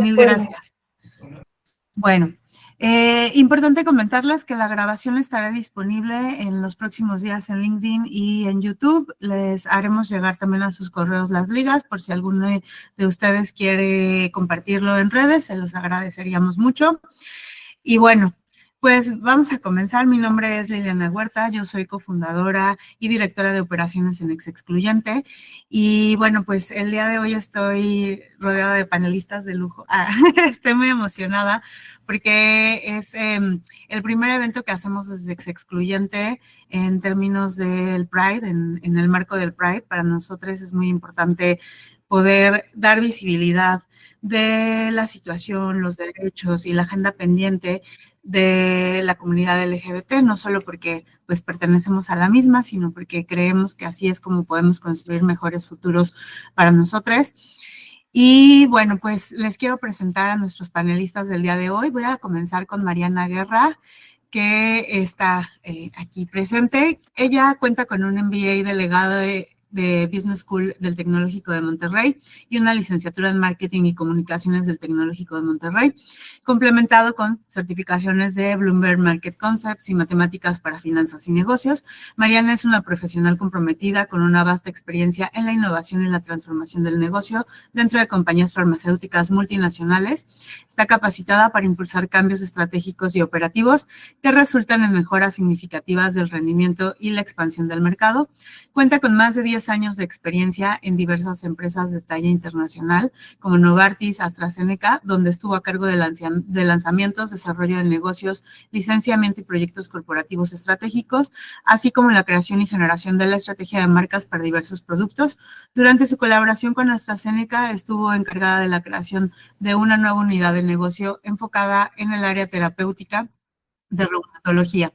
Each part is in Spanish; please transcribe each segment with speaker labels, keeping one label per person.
Speaker 1: De
Speaker 2: Mil
Speaker 1: acuerdo.
Speaker 2: gracias. Bueno, importante comentarles que la grabación estará disponible en los próximos días en LinkedIn y en YouTube. Les haremos llegar también a sus correos las ligas por si alguno de ustedes quiere compartirlo en redes, se los agradeceríamos mucho. Y bueno, pues vamos a comenzar. Mi nombre es Liliana Huerta, yo soy cofundadora y directora de operaciones en Excluyente. Y bueno, pues el día de hoy estoy rodeada de panelistas de lujo. Estoy muy emocionada porque es el primer evento que hacemos desde Excluyente en términos del Pride, en el marco del Pride. Para nosotros es muy importante poder dar visibilidad de la situación, los derechos y la agenda pendiente de la comunidad LGBT, no solo porque pues pertenecemos a la misma, sino porque creemos que así es como podemos construir mejores futuros para nosotros. Y bueno, pues les quiero presentar a nuestros panelistas del día de hoy. Voy a comenzar con Mariana Guerra, que está aquí presente. Ella cuenta con un MBA delegado de Business School del Tecnológico de Monterrey y una licenciatura en Marketing y Comunicaciones del Tecnológico de Monterrey, complementado con certificaciones de Bloomberg Market Concepts y Matemáticas para Finanzas y Negocios. Mariana es una profesional comprometida con una vasta experiencia en la innovación y la transformación del negocio dentro de compañías farmacéuticas multinacionales. Está capacitada para impulsar cambios estratégicos y operativos que resultan en mejoras significativas del rendimiento y la expansión del mercado. Cuenta con más de 10 años de experiencia en diversas empresas de talla internacional, como Novartis, AstraZeneca, donde estuvo a cargo de lanzamientos, desarrollo de negocios, licenciamiento y proyectos corporativos estratégicos, así como la creación y generación de la estrategia de marcas para diversos productos. Durante su colaboración con AstraZeneca, estuvo encargada de la creación de una nueva unidad de negocio enfocada en el área terapéutica de reumatología.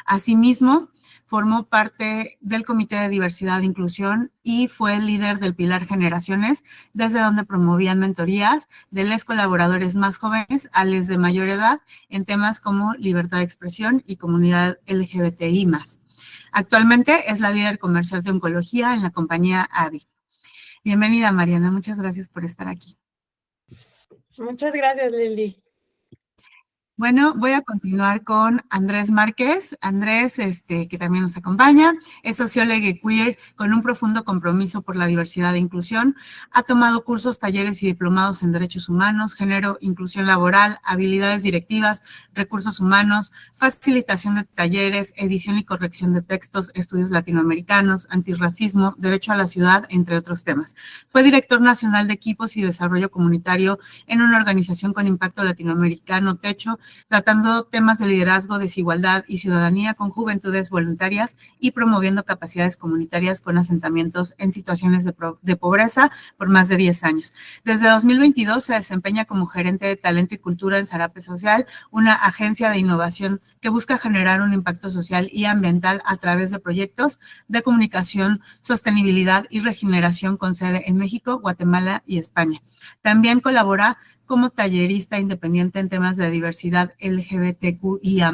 Speaker 2: Asimismo, formó parte del Comité de Diversidad e Inclusión y fue el líder del Pilar Generaciones, desde donde promovían mentorías de los colaboradores más jóvenes a los de mayor edad en temas como libertad de expresión y comunidad LGBTI+. Actualmente es la líder comercial de oncología en la compañía AVI. Bienvenida, Mariana. Muchas gracias por estar aquí.
Speaker 1: Muchas gracias, Lili.
Speaker 2: Bueno, voy a continuar con Andrés Márquez. Andrés, que también nos acompaña, es sociólogo y queer con un profundo compromiso por la diversidad e inclusión. Ha tomado cursos, talleres y diplomados en derechos humanos, género, inclusión laboral, habilidades directivas, recursos humanos, facilitación de talleres, edición y corrección de textos, estudios latinoamericanos, antirracismo, derecho a la ciudad, entre otros temas. Fue director nacional de equipos y desarrollo comunitario en una organización con impacto latinoamericano, Techo, tratando temas de liderazgo, desigualdad y ciudadanía con juventudes voluntarias y promoviendo capacidades comunitarias con asentamientos en situaciones de pobreza por más de 10 años. Desde 2022 se desempeña como gerente de talento y cultura en Zarape Social, una agencia de innovación que busca generar un impacto social y ambiental a través de proyectos de comunicación, sostenibilidad y regeneración con sede en México, Guatemala y España. También colabora como tallerista independiente en temas de diversidad LGBTQIA+,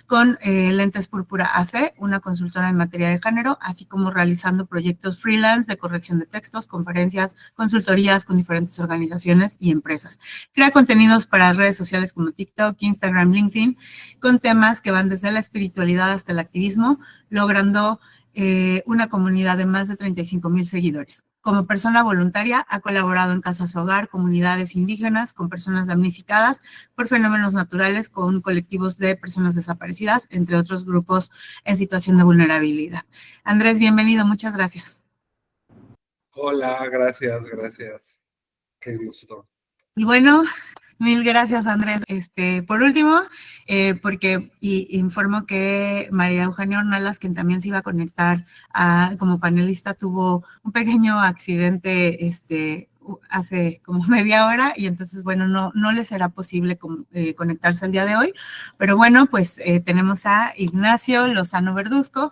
Speaker 2: con Lentes Púrpura AC, una consultora en materia de género, así como realizando proyectos freelance de corrección de textos, conferencias, consultorías con diferentes organizaciones y empresas. Crea contenidos para redes sociales como TikTok, Instagram, LinkedIn, con temas que van desde la espiritualidad hasta el activismo, logrando una comunidad de más de 35,000 seguidores. Como persona voluntaria, ha colaborado en casas hogar, comunidades indígenas, con personas damnificadas por fenómenos naturales, con colectivos de personas desaparecidas, entre otros grupos en situación de vulnerabilidad. Andrés, bienvenido, muchas gracias.
Speaker 3: Hola, gracias. Qué gusto.
Speaker 2: Y bueno, mil gracias, Andrés. Por último, porque informo que María Eugenia Ornelas, quien también se iba a conectar como panelista, tuvo un pequeño accidente hace como media hora y entonces, bueno, no le será posible conectarse el día de hoy. Pero bueno, pues tenemos a Ignacio Lozano Verduzco,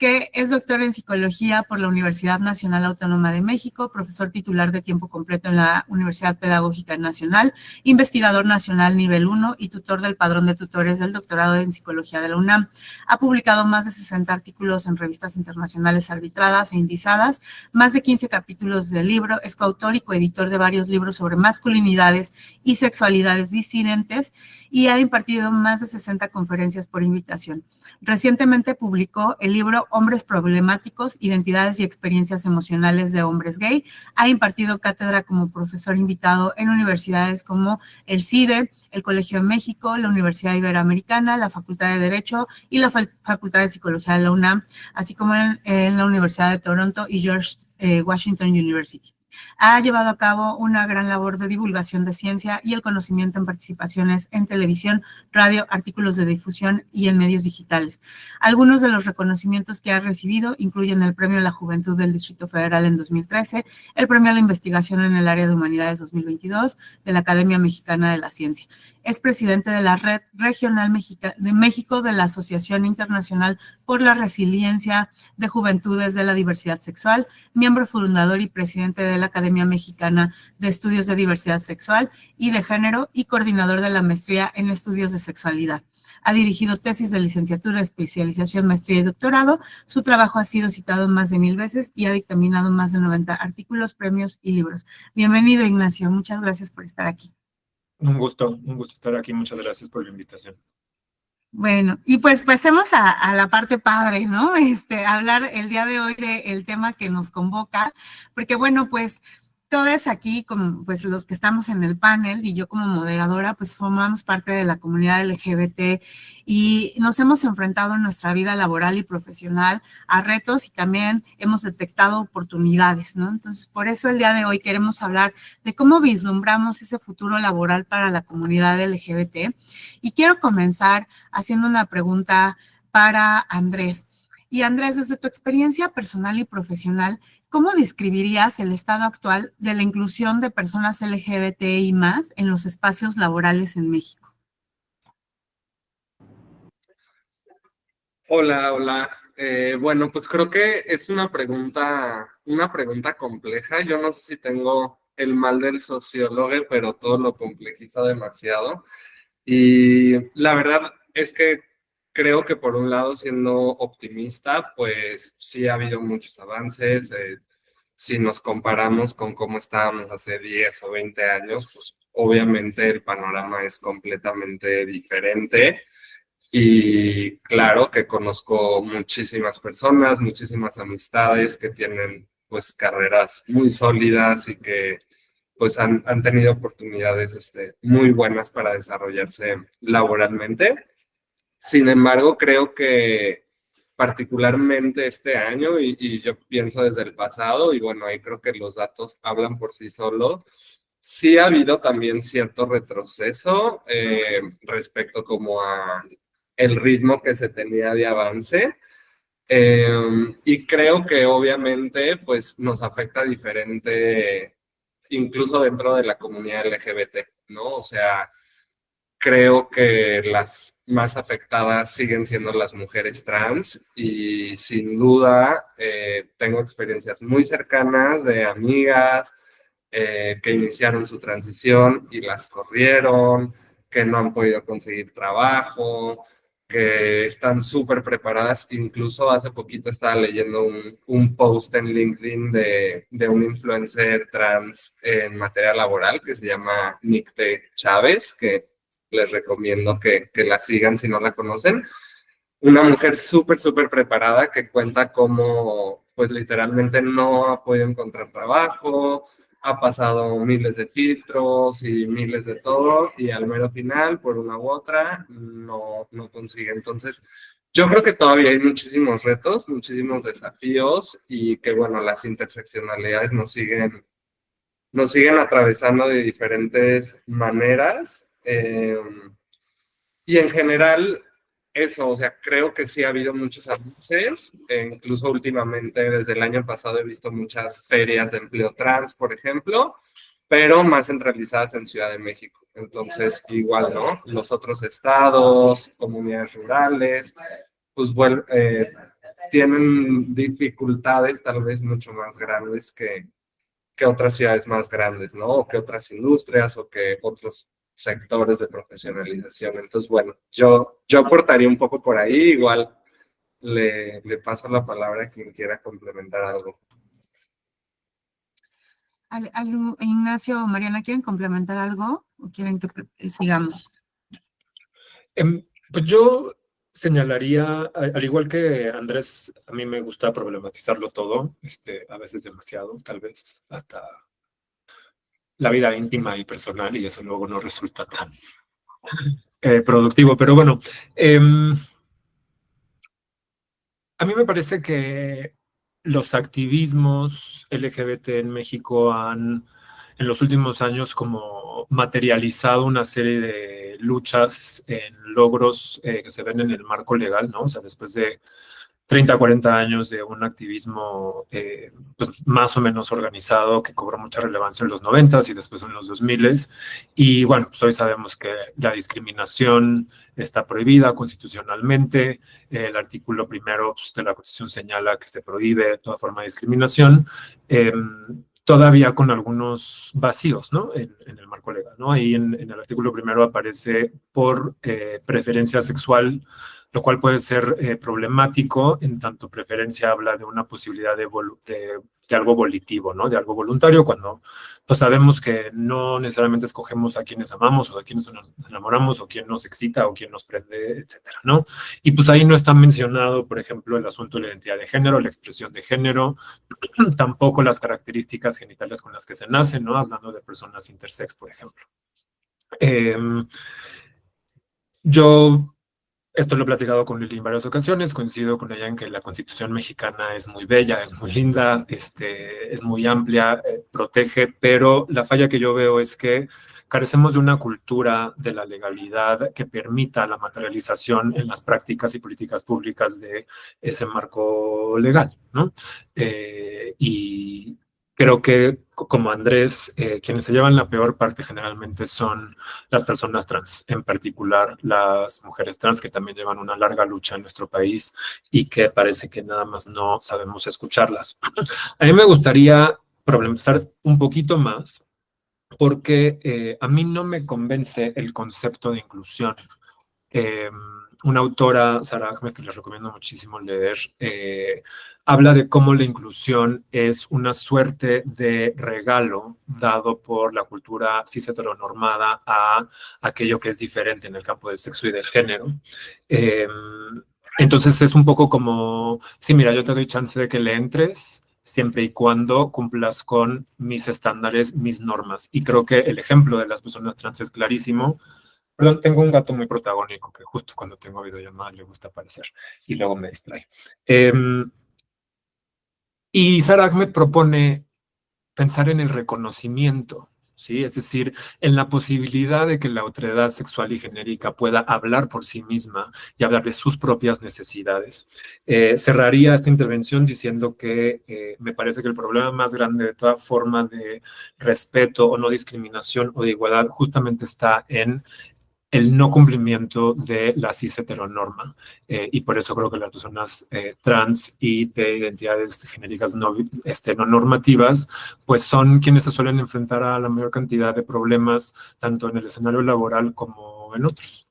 Speaker 2: que es doctor en psicología por la Universidad Nacional Autónoma de México, profesor titular de tiempo completo en la Universidad Pedagógica Nacional, investigador nacional nivel 1 y tutor del padrón de tutores del doctorado en psicología de la UNAM. Ha publicado más de 60 artículos en revistas internacionales arbitradas e indizadas, más de 15 capítulos del libro, es coautor y coeditor de varios libros sobre masculinidades y sexualidades disidentes y ha impartido más de 60 conferencias por invitación. Recientemente publicó el libro Hombres Problemáticos, Identidades y Experiencias Emocionales de Hombres Gay. Ha impartido cátedra como profesor invitado en universidades como el CIDE, el Colegio de México, la Universidad Iberoamericana, la Facultad de Derecho y la Facultad de Psicología de la UNAM, así como en la Universidad de Toronto y George Washington University. Ha llevado a cabo una gran labor de divulgación de ciencia y el conocimiento en participaciones en televisión, radio, artículos de difusión y en medios digitales. Algunos de los reconocimientos que ha recibido incluyen el Premio a la Juventud del Distrito Federal en 2013, el Premio a la Investigación en el Área de Humanidades 2022 de la Academia Mexicana de la Ciencia. Es presidente de la Red Regional de México de la Asociación Internacional por la Resiliencia de Juventudes de la Diversidad Sexual, miembro fundador y presidente de la Academia Mexicana de Estudios de Diversidad Sexual y de Género y coordinador de la maestría en estudios de sexualidad. Ha dirigido tesis de licenciatura, especialización, maestría y doctorado. Su trabajo ha sido citado más de 1000 veces y ha dictaminado más de 90 artículos, premios y libros. Bienvenido, Ignacio. Muchas gracias por estar aquí.
Speaker 4: Un gusto estar aquí. Muchas gracias por la invitación.
Speaker 2: Bueno, y pues pasemos a la parte padre, ¿no? Hablar el día de hoy del tema que nos convoca, porque bueno, pues todos aquí, como pues los que estamos en el panel y yo como moderadora, pues formamos parte de la comunidad LGBT y nos hemos enfrentado en nuestra vida laboral y profesional a retos y también hemos detectado oportunidades, ¿no? Entonces, por eso el día de hoy queremos hablar de cómo vislumbramos ese futuro laboral para la comunidad LGBT. Y quiero comenzar haciendo una pregunta para Andrés. Y Andrés, desde tu experiencia personal y profesional, ¿cómo describirías el estado actual de la inclusión de personas LGBTI+ en los espacios laborales en México?
Speaker 3: Hola. Bueno, pues creo que es una pregunta compleja. Yo no sé si tengo el mal del sociólogo, pero todo lo complejiza demasiado. Y la verdad es que creo que por un lado, siendo optimista, pues sí ha habido muchos avances. Si nos comparamos con cómo estábamos hace 10 o 20 años, pues obviamente el panorama es completamente diferente. Y claro que conozco muchísimas personas, muchísimas amistades que tienen pues carreras muy sólidas y que pues han tenido oportunidades muy buenas para desarrollarse laboralmente. Sin embargo, creo que particularmente este año, y yo pienso desde el pasado, y bueno, ahí creo que los datos hablan por sí solos, sí ha habido también cierto retroceso respecto como a el ritmo que se tenía de avance. Y creo que obviamente pues nos afecta diferente, incluso dentro de la comunidad LGBT, ¿no? O sea, creo que las más afectadas siguen siendo las mujeres trans y sin duda tengo experiencias muy cercanas de amigas que iniciaron su transición y las corrieron, que no han podido conseguir trabajo, que están súper preparadas. Incluso hace poquito estaba leyendo un post en LinkedIn de un influencer trans en materia laboral que se llama Nicte Chávez, que les recomiendo que la sigan si no la conocen. Una mujer súper preparada que cuenta cómo, pues literalmente no ha podido encontrar trabajo, ha pasado miles de filtros y miles de todo, y al mero final, por una u otra, no consigue. Entonces, yo creo que todavía hay muchísimos retos, muchísimos desafíos, y que bueno, las interseccionalidades nos siguen atravesando de diferentes maneras. Y en general, eso, o sea, creo que sí ha habido muchos avances, incluso últimamente, desde el año pasado, he visto muchas ferias de empleo trans, por ejemplo, pero más centralizadas en Ciudad de México. Entonces, igual, ¿no? Los otros estados, comunidades rurales, pues bueno, tienen dificultades tal vez mucho más grandes que otras ciudades más grandes, ¿no? O que otras industrias o que otros sectores de profesionalización. Entonces, bueno, yo aportaría un poco por ahí, igual le paso la palabra a quien quiera complementar algo.
Speaker 2: Ignacio o Mariana, ¿quieren complementar algo o quieren que sigamos?
Speaker 4: Pues yo señalaría, al igual que Andrés, a mí me gusta problematizarlo todo, a veces demasiado, tal vez hasta la vida íntima y personal, y eso luego no resulta tan productivo. Pero bueno, a mí me parece que los activismos LGBT en México han, en los últimos años, como materializado una serie de luchas en logros que se ven en el marco legal, ¿no? O sea, después de 30, 40 años de un activismo pues más o menos organizado que cobró mucha relevancia en los 90s y después en los 2000s. Y bueno, pues hoy sabemos que la discriminación está prohibida constitucionalmente. El artículo primero pues, de la Constitución señala que se prohíbe toda forma de discriminación. Todavía con algunos vacíos, ¿no? En el marco legal, ¿no? Ahí en el artículo primero aparece por preferencia sexual, lo cual puede ser problemático, en tanto preferencia habla de una posibilidad de algo volitivo, ¿no? De algo voluntario, cuando pues, sabemos que no necesariamente escogemos a quienes amamos o a quienes nos enamoramos o quién nos excita o quién nos prende, etcétera, ¿no? Y pues ahí no está mencionado, por ejemplo, el asunto de la identidad de género, la expresión de género, tampoco las características genitales con las que se nacen, ¿no? Hablando de personas intersex, por ejemplo. Yo esto lo he platicado con Lili en varias ocasiones, coincido con ella en que la Constitución mexicana es muy bella, es muy linda, es muy amplia, protege, pero la falla que yo veo es que carecemos de una cultura de la legalidad que permita la materialización en las prácticas y políticas públicas de ese marco legal, ¿no? Y creo que, como Andrés, quienes se llevan la peor parte generalmente son las personas trans, en particular las mujeres trans, que también llevan una larga lucha en nuestro país y que parece que nada más no sabemos escucharlas. A mí me gustaría problematizar un poquito más porque a mí no me convence el concepto de inclusión. Una autora, Sara Ahmed, que les recomiendo muchísimo leer, habla de cómo la inclusión es una suerte de regalo dado por la cultura cis heteronormada a aquello que es diferente en el campo del sexo y del género. Entonces es un poco como, sí, mira, yo te doy chance de que le entres siempre y cuando cumplas con mis estándares, mis normas. Y creo que el ejemplo de las personas trans es clarísimo. Perdón, tengo un gato muy protagónico que justo cuando tengo videollamada le gusta aparecer y luego me distrae. Y Sara Ahmed propone pensar en el reconocimiento, ¿sí? Es decir, en la posibilidad de que la otredad sexual y genérica pueda hablar por sí misma y hablar de sus propias necesidades. Cerraría esta intervención diciendo que me parece que el problema más grande de toda forma de respeto o no discriminación o de igualdad justamente está en el no cumplimiento de la cis heteronorma. Y por eso creo que las personas trans y de identidades genéricas no normativas, pues son quienes se suelen enfrentar a la mayor cantidad de problemas, tanto en el escenario laboral como en otros.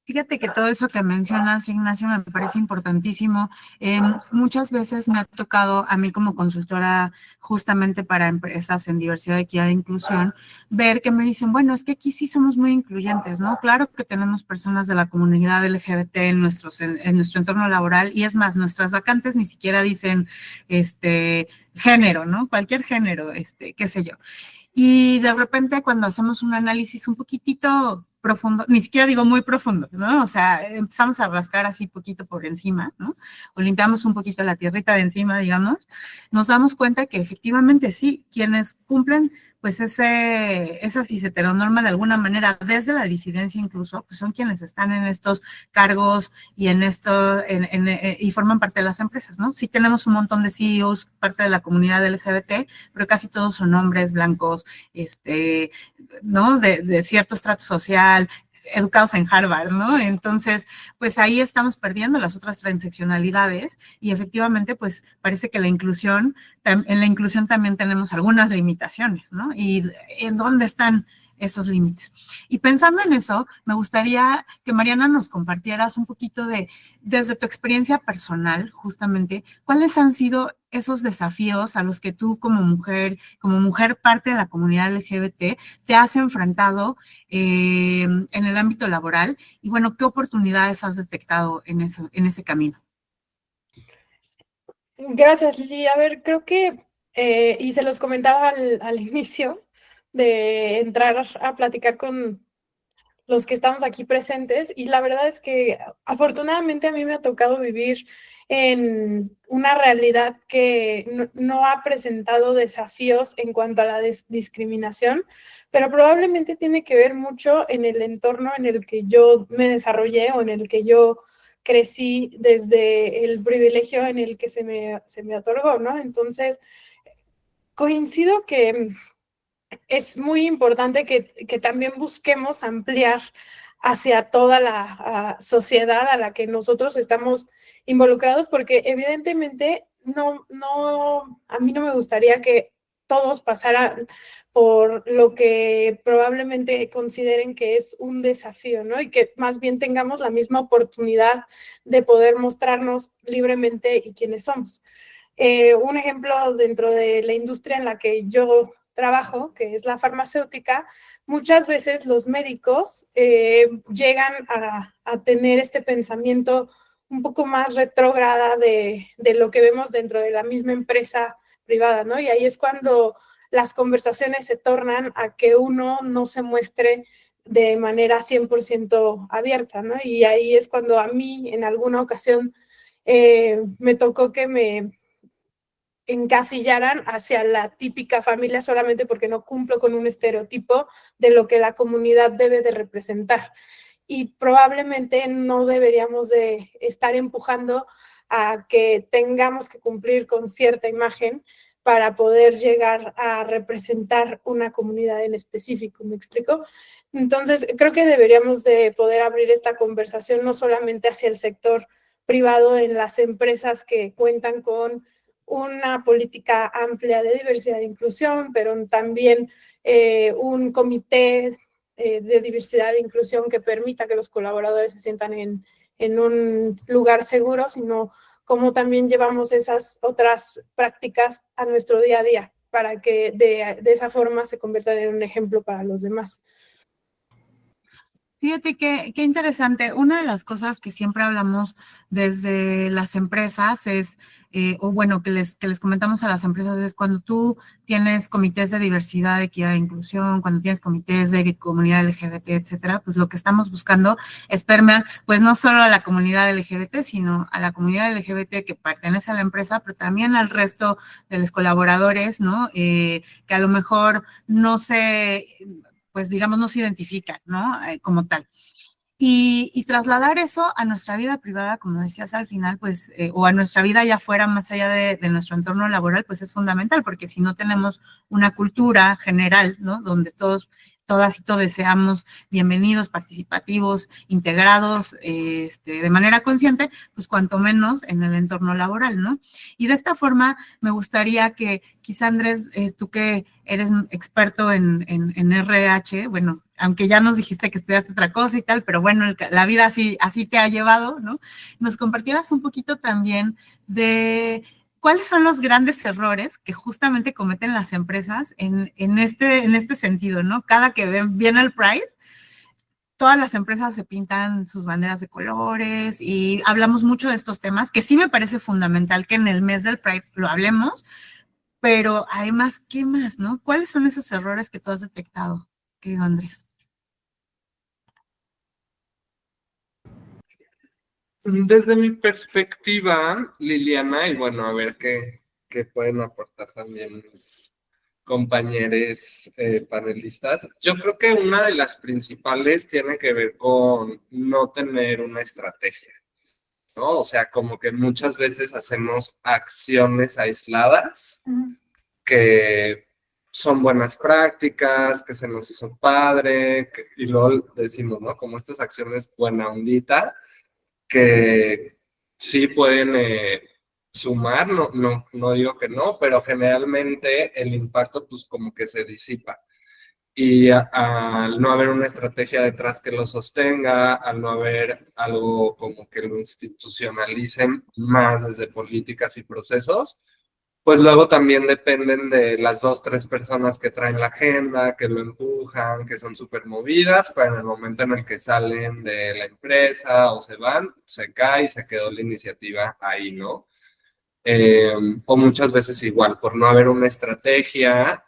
Speaker 2: Fíjate que todo eso que mencionas, Ignacio, me parece importantísimo. Muchas veces me ha tocado a mí como consultora justamente para empresas en diversidad, equidad e inclusión, ver que me dicen, bueno, es que aquí sí somos muy incluyentes, ¿no? Claro que tenemos personas de la comunidad LGBT en nuestro entorno laboral y es más, nuestras vacantes ni siquiera dicen género, ¿no? Cualquier género, qué sé yo. Y de repente cuando hacemos un análisis un poquitito profundo, ni siquiera digo muy profundo, ¿no? O sea, empezamos a rascar así poquito por encima, ¿no? O limpiamos un poquito la tierrita de encima, digamos, nos damos cuenta que efectivamente sí, quienes cumplen pues esa cis heteronorma de alguna manera, desde la disidencia incluso, pues son quienes están en estos cargos y y forman parte de las empresas, ¿no? Sí tenemos un montón de CEOs, parte de la comunidad LGBT, pero casi todos son hombres blancos, ¿no? De cierto estrato social, educados en Harvard, ¿no? Entonces, pues ahí estamos perdiendo las otras transeccionalidades y efectivamente, pues parece que en la inclusión también tenemos algunas limitaciones, ¿no? ¿Y en dónde están esos límites? Y pensando en eso, me gustaría que Mariana nos compartieras un poquito desde tu experiencia personal, justamente, ¿cuáles han sido esos desafíos a los que tú como mujer parte de la comunidad LGBT, te has enfrentado en el ámbito laboral? Y bueno, ¿qué oportunidades has detectado en ese camino?
Speaker 1: Gracias, Lili. A ver, creo que, y se los comentaba al inicio de entrar a platicar con los que estamos aquí presentes, y la verdad es que afortunadamente a mí me ha tocado vivir en una realidad que no ha presentado desafíos en cuanto a la discriminación, pero probablemente tiene que ver mucho en el entorno en el que yo me desarrollé o en el que yo crecí, desde el privilegio en el que se me otorgó, ¿no? Entonces, coincido que es muy importante que también busquemos ampliar hacia toda la sociedad a la que nosotros estamos involucrados, porque evidentemente a mí no me gustaría que todos pasaran por lo que probablemente consideren que es un desafío, ¿no? Y que más bien tengamos la misma oportunidad de poder mostrarnos libremente y quiénes somos. Un ejemplo dentro de la industria en la que yo trabajo, que es la farmacéutica, muchas veces los médicos llegan a tener este pensamiento un poco más retrógrada de lo que vemos dentro de la misma empresa privada, ¿no? Y ahí es cuando las conversaciones se tornan a que uno no se muestre de manera 100% abierta, ¿no? Y ahí es cuando a mí en alguna ocasión me tocó que me encasillaran hacia la típica familia solamente porque no cumplo con un estereotipo de lo que la comunidad debe de representar. Y probablemente no deberíamos de estar empujando a que tengamos que cumplir con cierta imagen para poder llegar a representar una comunidad en específico, ¿me explico? Entonces, creo que deberíamos de poder abrir esta conversación no solamente hacia el sector privado en las empresas que cuentan con una política amplia de diversidad e inclusión, pero también un comité de diversidad e inclusión que permita que los colaboradores se sientan en un lugar seguro, sino cómo también llevamos esas otras prácticas a nuestro día a día para que de esa forma se conviertan en un ejemplo para los demás.
Speaker 2: Fíjate qué interesante. Una de las cosas que siempre hablamos desde las empresas es, o bueno, que les comentamos a las empresas es cuando tú tienes comités de diversidad, equidad e inclusión, cuando tienes comités de comunidad LGBT, etcétera, pues lo que estamos buscando es permear, pues no solo a la comunidad LGBT, sino a la comunidad LGBT que pertenece a la empresa, pero también al resto de los colaboradores, ¿no? Que a lo mejor no se pues digamos, no se identifican, ¿no? Como tal. Y trasladar eso a nuestra vida privada, como decías al final, pues, o a nuestra vida allá afuera, más allá de nuestro entorno laboral, pues es fundamental, porque si no tenemos una cultura general, ¿no? Donde todas y todos seamos bienvenidos, participativos, integrados, de manera consciente, pues cuanto menos en el entorno laboral, ¿no? Y de esta forma me gustaría que quizá Andrés, tú que eres experto en RH, bueno, aunque ya nos dijiste que estudiaste otra cosa y tal, pero bueno, la vida así te ha llevado, ¿no? Nos compartieras un poquito también de cuáles son los grandes errores que justamente cometen las empresas en este sentido, ¿no? Cada que viene el Pride, todas las empresas se pintan sus banderas de colores y hablamos mucho de estos temas, que sí me parece fundamental que en el mes del Pride lo hablemos, pero además, ¿qué más, no? ¿Cuáles son esos errores que tú has detectado, querido Andrés?
Speaker 3: Desde mi perspectiva, Liliana, y bueno, a ver qué pueden aportar también mis compañeros panelistas. Yo creo que una de las principales tiene que ver con no tener una estrategia, ¿no? O sea, como que muchas veces hacemos acciones aisladas que son buenas prácticas, que se nos hizo padre, y luego decimos, ¿no? Como estas acciones buena ondita, que sí pueden sumar, no digo que no, pero generalmente el impacto pues como que se disipa. Y al no haber una estrategia detrás que lo sostenga, al no haber algo como que lo institucionalicen más desde políticas y procesos, pues luego también dependen de las 2, 3 personas que traen la agenda, que lo empujan, que son súper movidas, pero en el momento en el que salen de la empresa o se van, se cae y se quedó la iniciativa ahí, ¿no? O muchas veces igual, por no haber una estrategia,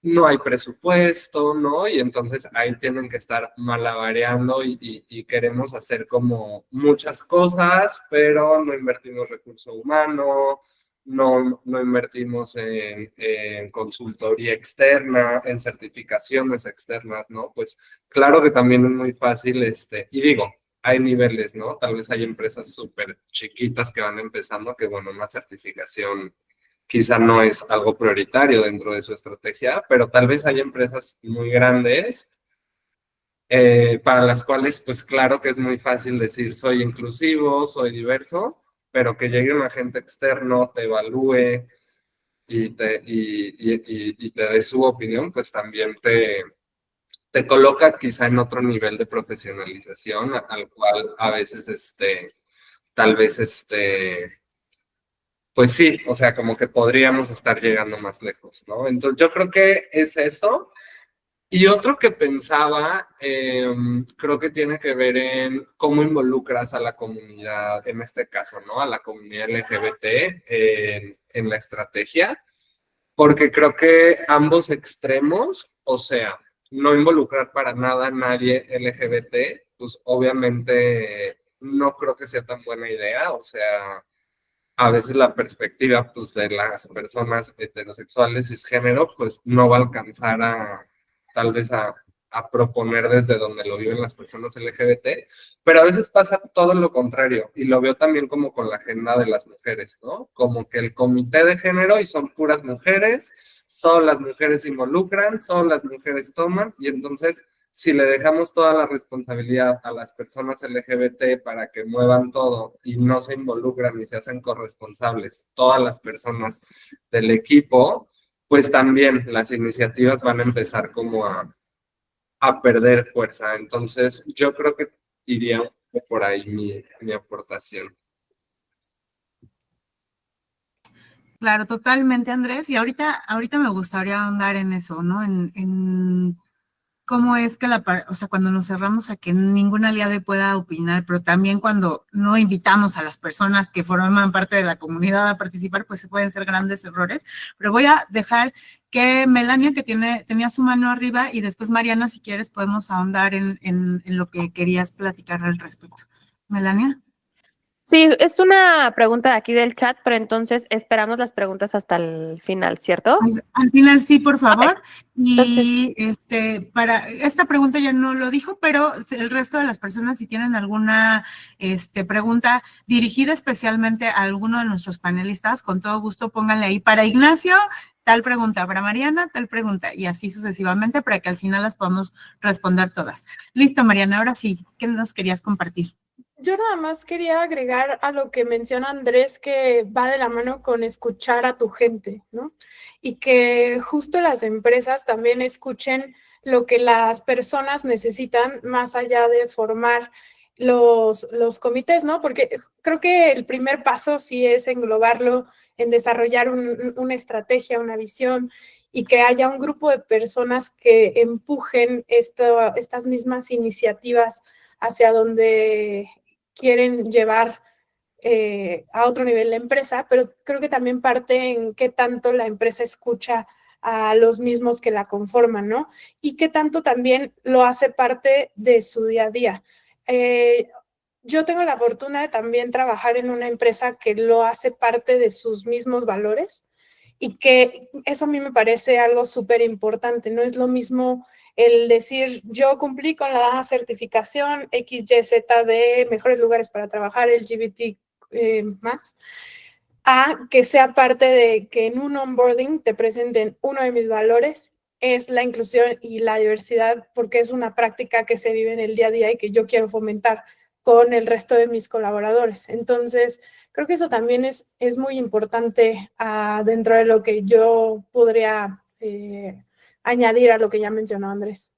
Speaker 3: no hay presupuesto, ¿no? Y entonces ahí tienen que estar malabareando y queremos hacer como muchas cosas, pero no invertimos recurso humano, no invertimos en consultoría externa, en certificaciones externas, ¿no? Pues claro que también es muy fácil, y digo, hay niveles, ¿no? Tal vez hay empresas súper chiquitas que van empezando, que bueno, una certificación quizá no es algo prioritario dentro de su estrategia, pero tal vez hay empresas muy grandes para las cuales, pues claro que es muy fácil decir soy inclusivo, soy diverso, pero que llegue un agente externo, te evalúe y te dé su opinión, pues también te coloca quizá en otro nivel de profesionalización al cual a veces tal vez pues sí, o sea, como que podríamos estar llegando más lejos, ¿no? Entonces yo creo que es eso. Y otro que pensaba, creo que tiene que ver en cómo involucras a la comunidad, en este caso, ¿no? A la comunidad LGBT en la estrategia, porque creo que ambos extremos, o sea, no involucrar para nada a nadie LGBT, pues obviamente no creo que sea tan buena idea, o sea a veces la perspectiva pues, de las personas heterosexuales cisgénero pues no va a alcanzar tal vez a proponer desde donde lo viven las personas LGBT, pero a veces pasa todo lo contrario y lo veo también como con la agenda de las mujeres, ¿no? Como que el comité de género y son puras mujeres, solo las mujeres se involucran, solo las mujeres toman y entonces si le dejamos toda la responsabilidad a las personas LGBT para que muevan todo y no se involucran ni se hacen corresponsables todas las personas del equipo, pues también las iniciativas van a empezar como a perder fuerza. Entonces, yo creo que iría por ahí mi aportación.
Speaker 2: Claro, totalmente, Andrés. Y ahorita me gustaría ahondar en eso, ¿no? En cómo es que o sea, cuando nos cerramos a que ningún aliado pueda opinar, pero también cuando no invitamos a las personas que forman parte de la comunidad a participar, pues se pueden ser grandes errores. Pero voy a dejar que Melania, que tenía su mano arriba, y después Mariana, si quieres, podemos ahondar en lo que querías platicar al respecto. Melania.
Speaker 5: Sí, es una pregunta aquí del chat, pero entonces esperamos las preguntas hasta el final, ¿cierto?
Speaker 2: Al final sí, por favor.
Speaker 5: Okay.
Speaker 2: Y para esta pregunta ya no lo dijo, pero el resto de las personas, si tienen alguna pregunta dirigida especialmente a alguno de nuestros panelistas, con todo gusto pónganle ahí. Para Ignacio, tal pregunta, para Mariana, tal pregunta, y así sucesivamente para que al final las podamos responder todas. Listo, Mariana, ahora sí, ¿qué nos querías compartir?
Speaker 1: Yo nada más quería agregar a lo que menciona Andrés, que va de la mano con escuchar a tu gente, ¿no? Y que justo las empresas también escuchen lo que las personas necesitan más allá de formar los comités, ¿no? Porque creo que el primer paso sí es englobarlo en desarrollar una estrategia, una visión y que haya un grupo de personas que empujen estas mismas iniciativas hacia donde quieren llevar a otro nivel la empresa, pero creo que también parte en qué tanto la empresa escucha a los mismos que la conforman, ¿no? Y qué tanto también lo hace parte de su día a día. Yo tengo la fortuna de también trabajar en una empresa que lo hace parte de sus mismos valores y que eso a mí me parece algo súper importante. No es lo mismo el decir, yo cumplí con la certificación XYZ de mejores lugares para trabajar, LGBT más, a que sea parte de que en un onboarding te presenten uno de mis valores es la inclusión y la diversidad, porque es una práctica que se vive en el día a día y que yo quiero fomentar con el resto de mis colaboradores. Entonces, creo que eso también es muy importante dentro de lo que yo podría añadir a lo que ya mencionó Andrés.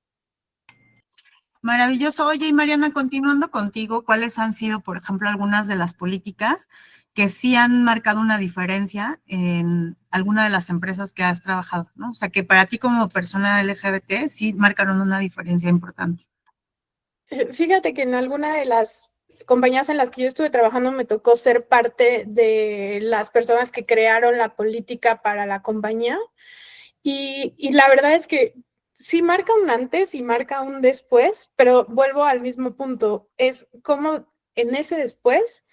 Speaker 2: Maravilloso. Oye, y Mariana, continuando contigo, ¿cuáles han sido, por ejemplo, algunas de las políticas que sí han marcado una diferencia en alguna de las empresas que has trabajado, ¿no? O sea, que para ti como persona LGBT sí marcaron una diferencia importante.
Speaker 1: Fíjate que en alguna de las compañías en las que yo estuve trabajando me tocó ser parte de las personas que crearon la política para la compañía y la verdad es que sí marca un antes y marca un después, pero vuelvo al mismo punto, es como en ese después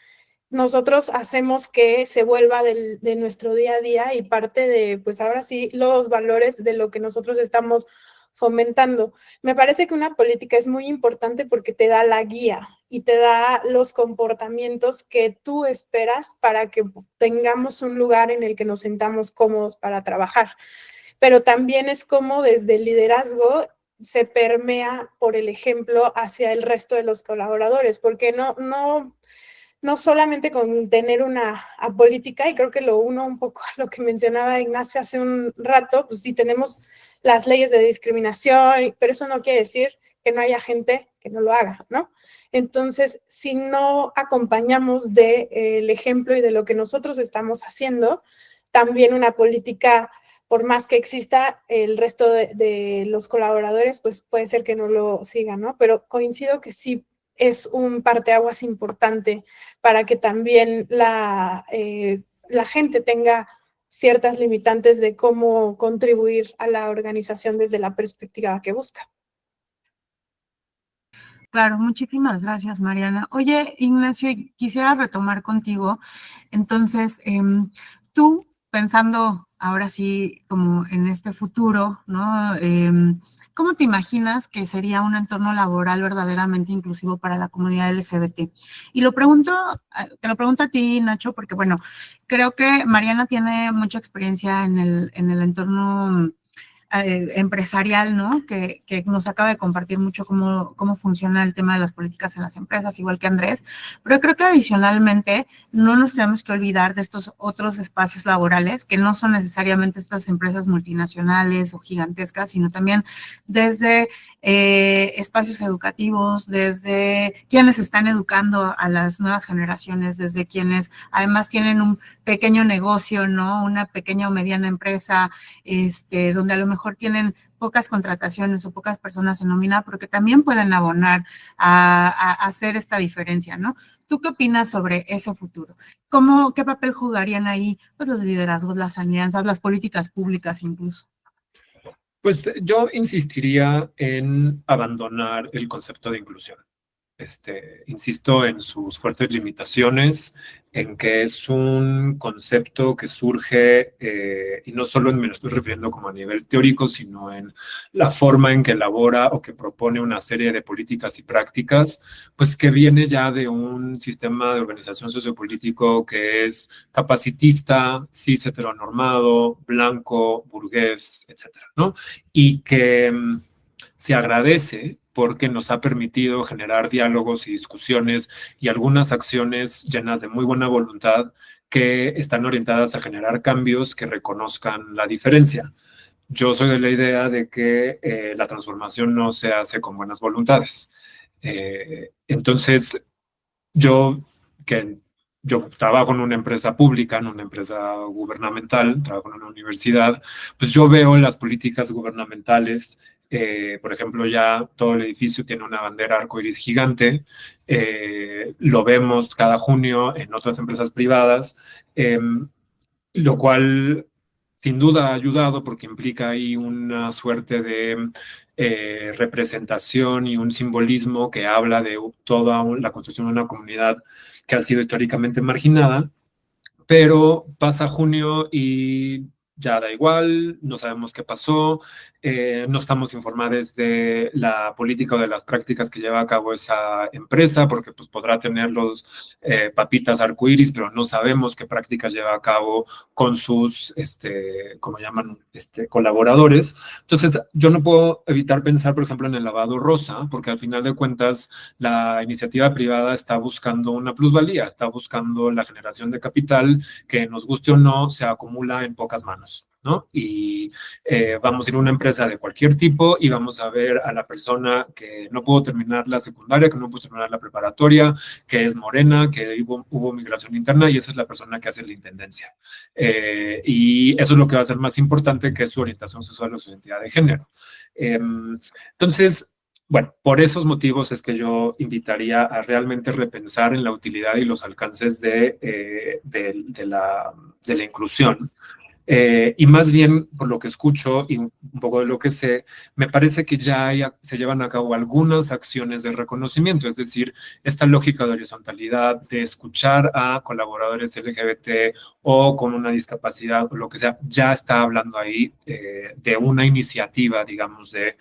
Speaker 1: nosotros hacemos que se vuelva de nuestro día a día y parte de, pues ahora sí, los valores de lo que nosotros estamos fomentando. Me parece que una política es muy importante porque te da la guía y te da los comportamientos que tú esperas para que tengamos un lugar en el que nos sentamos cómodos para trabajar. Pero también es como desde el liderazgo se permea por el ejemplo hacia el resto de los colaboradores, porque no solamente con tener una política, y creo que lo uno un poco a lo que mencionaba Ignacio hace un rato, pues sí tenemos las leyes de discriminación, pero eso no quiere decir que no haya gente que no lo haga, ¿no? Entonces, si no acompañamos del ejemplo y de lo que nosotros estamos haciendo, también una política, por más que exista el resto de los colaboradores, pues puede ser que no lo sigan, ¿no? Pero coincido que sí es un parteaguas importante para que también la gente tenga ciertas limitantes de cómo contribuir a la organización desde la perspectiva que busca.
Speaker 2: Claro, muchísimas gracias, Mariana. Oye, Ignacio, quisiera retomar contigo. Entonces, tú pensando ahora sí como en este futuro, ¿no? ¿Cómo te imaginas que sería un entorno laboral verdaderamente inclusivo para la comunidad LGBT? Y te lo pregunto a ti, Nacho, porque bueno, creo que Mariana tiene mucha experiencia en el entorno empresarial, ¿no? Que nos acaba de compartir mucho cómo funciona el tema de las políticas en las empresas, igual que Andrés, pero creo que adicionalmente no nos tenemos que olvidar de estos otros espacios laborales que no son necesariamente estas empresas multinacionales o gigantescas, sino también desde espacios educativos, desde quienes están educando a las nuevas generaciones, desde quienes además tienen un pequeño negocio, ¿no? Una pequeña o mediana empresa, donde a lo mejor tienen pocas contrataciones o pocas personas en nómina, porque también pueden abonar a hacer esta diferencia, ¿no? ¿Tú qué opinas sobre ese futuro? ¿Qué papel jugarían ahí pues, los liderazgos, las alianzas, las políticas públicas incluso?
Speaker 4: Pues yo insistiría en abandonar el concepto de inclusión. Insisto en sus fuertes limitaciones, en que es un concepto que surge, y no solo me lo estoy refiriendo como a nivel teórico, sino en la forma en que elabora o que propone una serie de políticas y prácticas, pues que viene ya de un sistema de organización sociopolítico que es capacitista, cis heteronormado, blanco, burgués, etcétera, ¿no? Y que se agradece porque nos ha permitido generar diálogos y discusiones y algunas acciones llenas de muy buena voluntad que están orientadas a generar cambios que reconozcan la diferencia. Yo soy de la idea de que la transformación no se hace con buenas voluntades. Entonces, yo trabajo en una empresa pública, en una empresa gubernamental, trabajo en una universidad, pues yo veo las políticas gubernamentales. Por ejemplo, ya todo el edificio tiene una bandera arcoíris gigante. Lo vemos cada junio en otras empresas privadas, lo cual sin duda ha ayudado porque implica ahí una suerte de representación y un simbolismo que habla de toda la construcción de una comunidad que ha sido históricamente marginada, pero pasa junio y ya da igual, no sabemos qué pasó, no estamos informados de la política o de las prácticas que lleva a cabo esa empresa, porque pues podrá tener los papitas arcoíris, pero no sabemos qué prácticas lleva a cabo con sus, ¿cómo llaman? Colaboradores. Entonces, yo no puedo evitar pensar, por ejemplo, en el lavado rosa, porque al final de cuentas la iniciativa privada está buscando una plusvalía, está buscando la generación de capital que, nos guste o no, se acumula en pocas manos, ¿no? Y vamos a ir a una empresa de cualquier tipo y vamos a ver a la persona que no pudo terminar la secundaria, que no pudo terminar la preparatoria, que es morena, que hubo migración interna, y esa es la persona que hace la intendencia. Y eso es lo que va a ser más importante que su orientación sexual o su identidad de género. Entonces, bueno, por esos motivos es que yo invitaría a realmente repensar en la utilidad y los alcances de la inclusión. Y más bien, por lo que escucho y un poco de lo que sé, me parece que ya se llevan a cabo algunas acciones de reconocimiento, es decir, esta lógica de horizontalidad, de escuchar a colaboradores LGBT o con una discapacidad o lo que sea, ya está hablando ahí de una iniciativa, digamos, de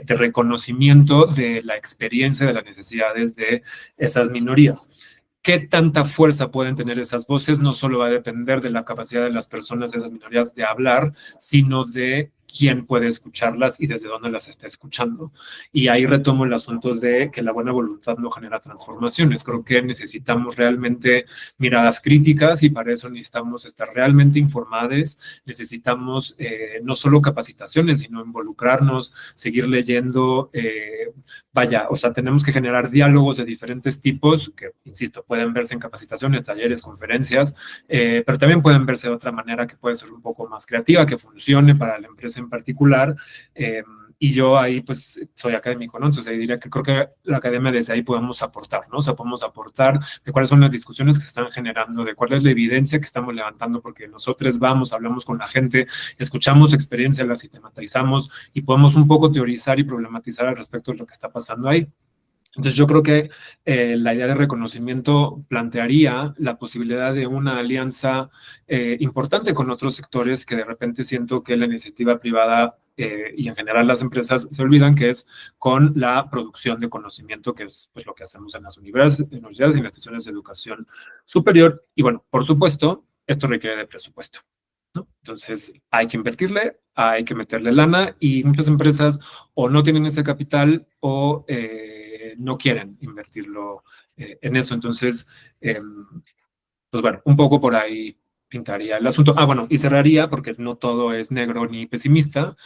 Speaker 4: reconocimiento de la experiencia, de las necesidades de esas minorías. ¿Qué tanta fuerza pueden tener esas voces? No solo va a depender de la capacidad de las personas de esas minorías de hablar, sino de quién puede escucharlas y desde dónde las está escuchando. Y ahí retomo el asunto de que la buena voluntad no genera transformaciones. Creo que necesitamos realmente miradas críticas y para eso necesitamos estar realmente informados, necesitamos no solo capacitaciones, sino involucrarnos, seguir leyendo, vaya, o sea, tenemos que generar diálogos de diferentes tipos que, insisto, pueden verse en capacitaciones, talleres, conferencias, pero también pueden verse de otra manera que puede ser un poco más creativa, que funcione para la empresa en particular. Y yo ahí pues soy académico, ¿no? Entonces ahí diría que creo que la academia desde ahí podemos aportar, ¿no? O sea, podemos aportar de cuáles son las discusiones que se están generando, de cuál es la evidencia que estamos levantando, porque nosotros vamos, hablamos con la gente, escuchamos experiencias, las sistematizamos y podemos un poco teorizar y problematizar al respecto de lo que está pasando ahí. Entonces yo creo que la idea de reconocimiento plantearía la posibilidad de una alianza importante con otros sectores que de repente siento que la iniciativa privada y en general las empresas se olvidan, que es con la producción de conocimiento, que es pues, lo que hacemos en las universidades y en las instituciones de educación superior. Y bueno, por supuesto, esto requiere de presupuesto, ¿no? Entonces hay que invertirle, hay que meterle lana y muchas empresas o no tienen ese capital o no quieren invertirlo en eso. Entonces, pues bueno, un poco por ahí pintaría el asunto. Ah, bueno, y cerraría, porque no todo es negro ni pesimista,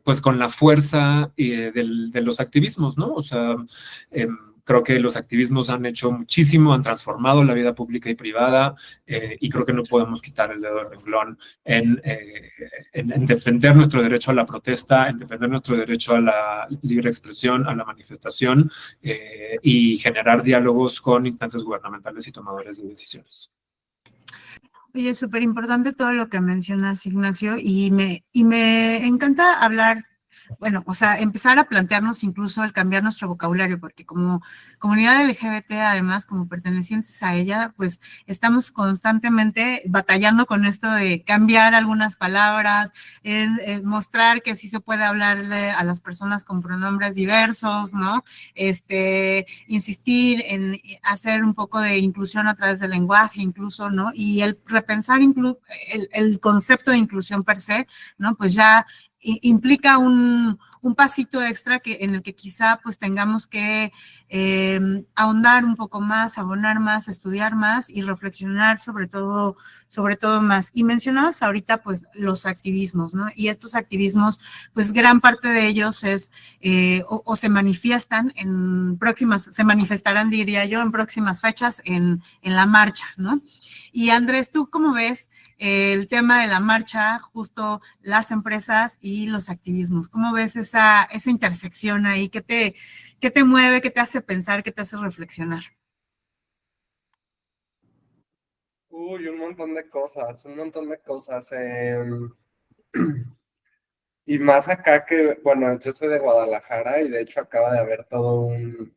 Speaker 4: pues con la fuerza de los activismos, ¿no? O sea, creo que los activismos han hecho muchísimo, han transformado la vida pública y privada, y creo que no podemos quitar el dedo del renglón en defender nuestro derecho a la protesta, en defender nuestro derecho a la libre expresión, a la manifestación, y generar diálogos con instancias gubernamentales y tomadores de decisiones.
Speaker 2: Oye, es súper importante todo lo que mencionas, Ignacio, y me encanta hablar, bueno, o sea, empezar a plantearnos incluso el cambiar nuestro vocabulario, porque como comunidad LGBT, además, como pertenecientes a ella, pues estamos constantemente batallando con esto de cambiar algunas palabras, mostrar que sí se puede hablarle a las personas con pronombres diversos, ¿no? Insistir en hacer un poco de inclusión a través del lenguaje, incluso, ¿no? Y el repensar el concepto de inclusión per se, ¿no? Pues ya implica un pasito extra en el que quizá pues tengamos que ahondar un poco más, abonar más, estudiar más y reflexionar sobre todo más. Y mencionabas ahorita pues los activismos, ¿no? Y estos activismos, pues gran parte de ellos es o se manifiestan se manifestarán, diría yo, en próximas fechas en la marcha, ¿no? Y Andrés, ¿tú cómo ves el tema de la marcha, justo las empresas y los activismos? ¿Cómo ves esa intersección ahí? ¿Qué te mueve? ¿Qué te hace pensar? ¿Qué te hace reflexionar?
Speaker 3: Uy, un montón de cosas, un montón de cosas. Y más acá que, bueno, yo soy de Guadalajara y de hecho acaba de haber todo un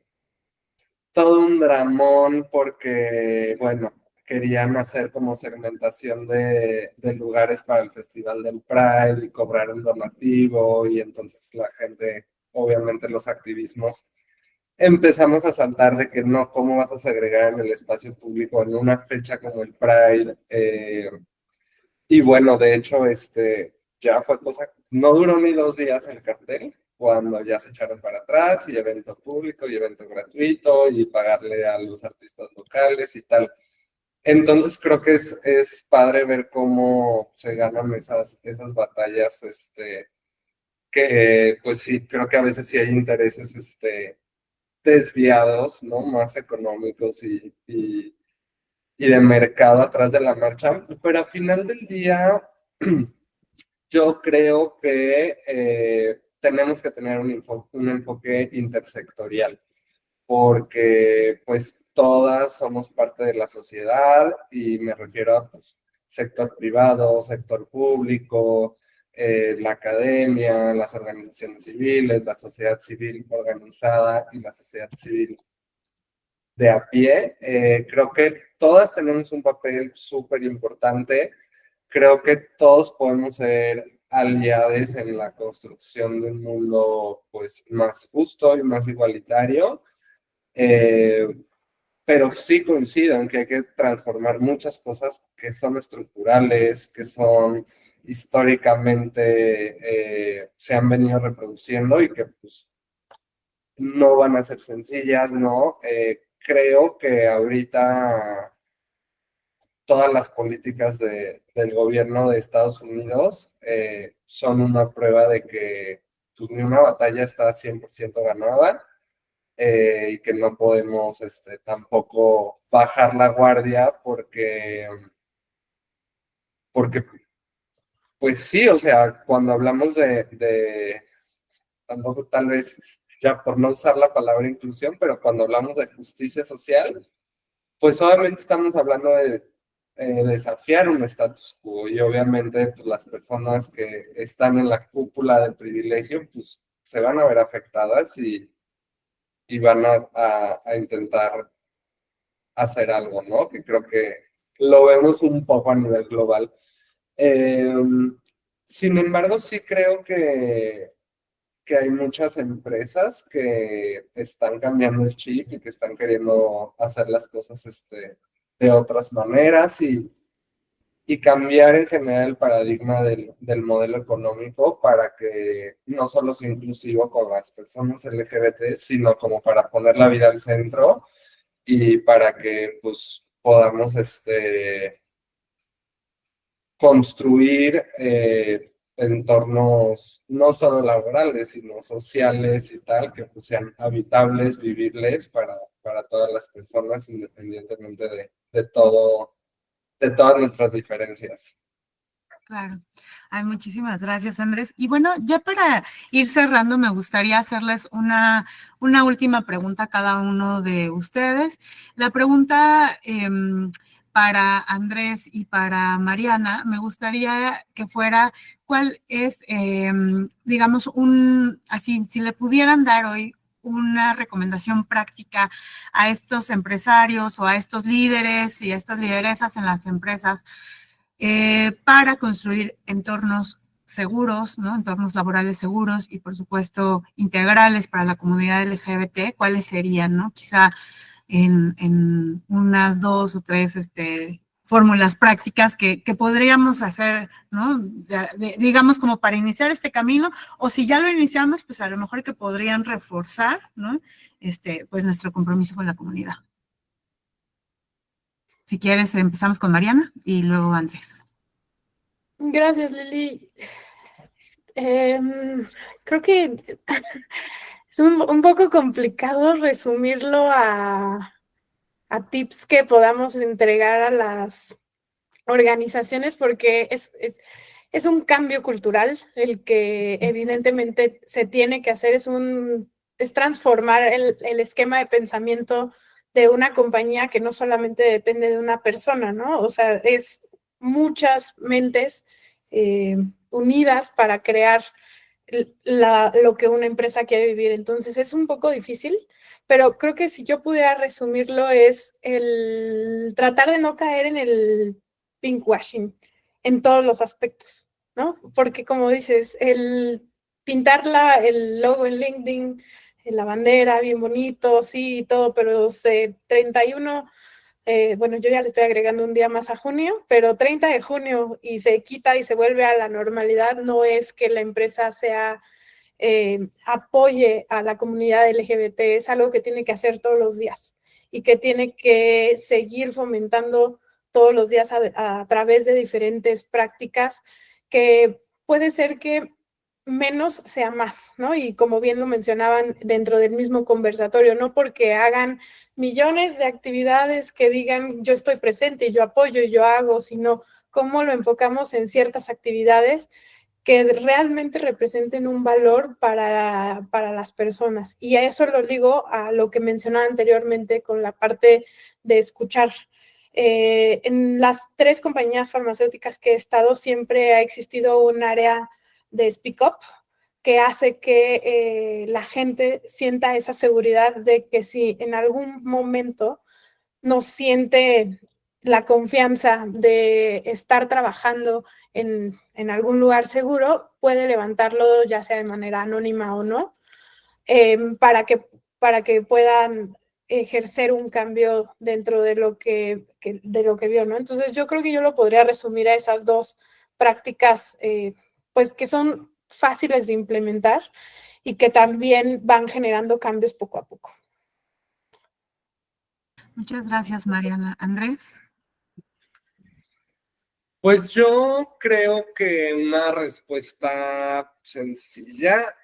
Speaker 3: dramón porque, bueno, querían hacer como segmentación de lugares para el Festival del Pride y cobrar un donativo, y entonces la gente, obviamente los activismos, empezamos a saltar de que no, ¿cómo vas a segregar en el espacio público en una fecha como el Pride? Y bueno, de hecho, ya fue cosa, no duró ni 2 días el cartel, cuando ya se echaron para atrás, y evento público, y evento gratuito, y pagarle a los artistas locales y tal. Entonces creo que es padre ver cómo se ganan esas batallas, que pues sí, creo que a veces sí hay intereses, desviados, ¿no? Más económicos y de mercado atrás de la marcha, pero al final del día yo creo que tenemos que tener un enfoque intersectorial, porque pues todas somos parte de la sociedad, y me refiero a pues, sector privado, sector público, la academia, las organizaciones civiles, la sociedad civil organizada y la sociedad civil de a pie. Creo que todas tenemos un papel súper importante. Creo que todos podemos ser aliados en la construcción de un mundo pues más justo y más igualitario, pero sí coincido en que hay que transformar muchas cosas que son estructurales, que son históricamente se han venido reproduciendo y que pues no van a ser sencillas, ¿no? Creo que ahorita todas las políticas del gobierno de Estados Unidos son una prueba de que pues, ni una batalla está 100% ganada, y que no podemos tampoco bajar la guardia porque pues sí, o sea, cuando hablamos tampoco tal vez, ya por no usar la palabra inclusión, pero cuando hablamos de justicia social, pues obviamente estamos hablando de desafiar un status quo, y obviamente pues, las personas que están en la cúpula del privilegio pues se van a ver afectadas, y van a intentar hacer algo, ¿no? Que creo que lo vemos un poco a nivel global. Eh, Sin embargo, sí creo que hay muchas empresas que están cambiando el chip y que están queriendo hacer las cosas de otras maneras, y cambiar en general el paradigma del modelo económico para que no solo sea inclusivo con las personas LGBT, sino como para poner la vida al centro, y para que pues podamos construir entornos no solo laborales, sino sociales y tal, que pues, sean habitables, vivibles para todas las personas, independientemente de todas nuestras diferencias.
Speaker 2: Claro. Ay, muchísimas gracias, Andrés. Y bueno, ya para ir cerrando, me gustaría hacerles una última pregunta a cada uno de ustedes. La pregunta para Andrés y para Mariana, me gustaría que fuera, ¿cuál es, digamos, así, si le pudieran dar hoy una recomendación práctica a estos empresarios o a estos líderes y a estas lideresas en las empresas, para construir entornos seguros, ¿no? Entornos laborales seguros y, por supuesto, integrales para la comunidad LGBT, ¿cuáles serían, no? Quizá en unas 2 o 3 fórmulas prácticas que podríamos hacer, ¿no? Digamos, como para iniciar este camino, o si ya lo iniciamos, pues a lo mejor que podrían reforzar, ¿no? Pues nuestro compromiso con la comunidad. Si quieres, empezamos con Mariana y luego Andrés.
Speaker 1: Gracias, Lili. Creo que es un poco complicado resumirlo a tips que podamos entregar a las organizaciones, porque es un cambio cultural el que evidentemente se tiene que hacer, es transformar el esquema de pensamiento de una compañía que no solamente depende de una persona, ¿no? O sea, es muchas mentes unidas para crear lo que una empresa quiere vivir. Entonces es un poco difícil, pero creo que si yo pudiera resumirlo es el tratar de no caer en el pinkwashing en todos los aspectos, ¿no? Porque como dices, el pintar el logo en LinkedIn, la bandera bien bonito, sí, y todo, pero 31, bueno, yo ya le estoy agregando un día más a junio, pero 30 de junio y se quita y se vuelve a la normalidad, no es que la empresa apoye a la comunidad LGBT, es algo que tiene que hacer todos los días y que tiene que seguir fomentando todos los días a través de diferentes prácticas que puede ser que menos sea más, ¿no? Y como bien lo mencionaban dentro del mismo conversatorio, no porque hagan millones de actividades que digan yo estoy presente, yo apoyo y yo hago, sino cómo lo enfocamos en ciertas actividades que realmente representen un valor para las personas. Y a eso lo ligo a lo que mencionaba anteriormente con la parte de escuchar. En las 3 compañías farmacéuticas que he estado siempre ha existido un área de speak up que hace que la gente sienta esa seguridad de que si en algún momento no siente la confianza de estar trabajando en algún lugar seguro, puede levantarlo ya sea de manera anónima o no, para que puedan ejercer un cambio dentro de lo que vio, ¿no? Entonces yo creo que yo lo podría resumir a esas 2 prácticas, pues que son fáciles de implementar y que también van generando cambios poco a poco.
Speaker 2: Muchas gracias, Mariana. Andrés.
Speaker 3: Pues yo creo que una respuesta sencilla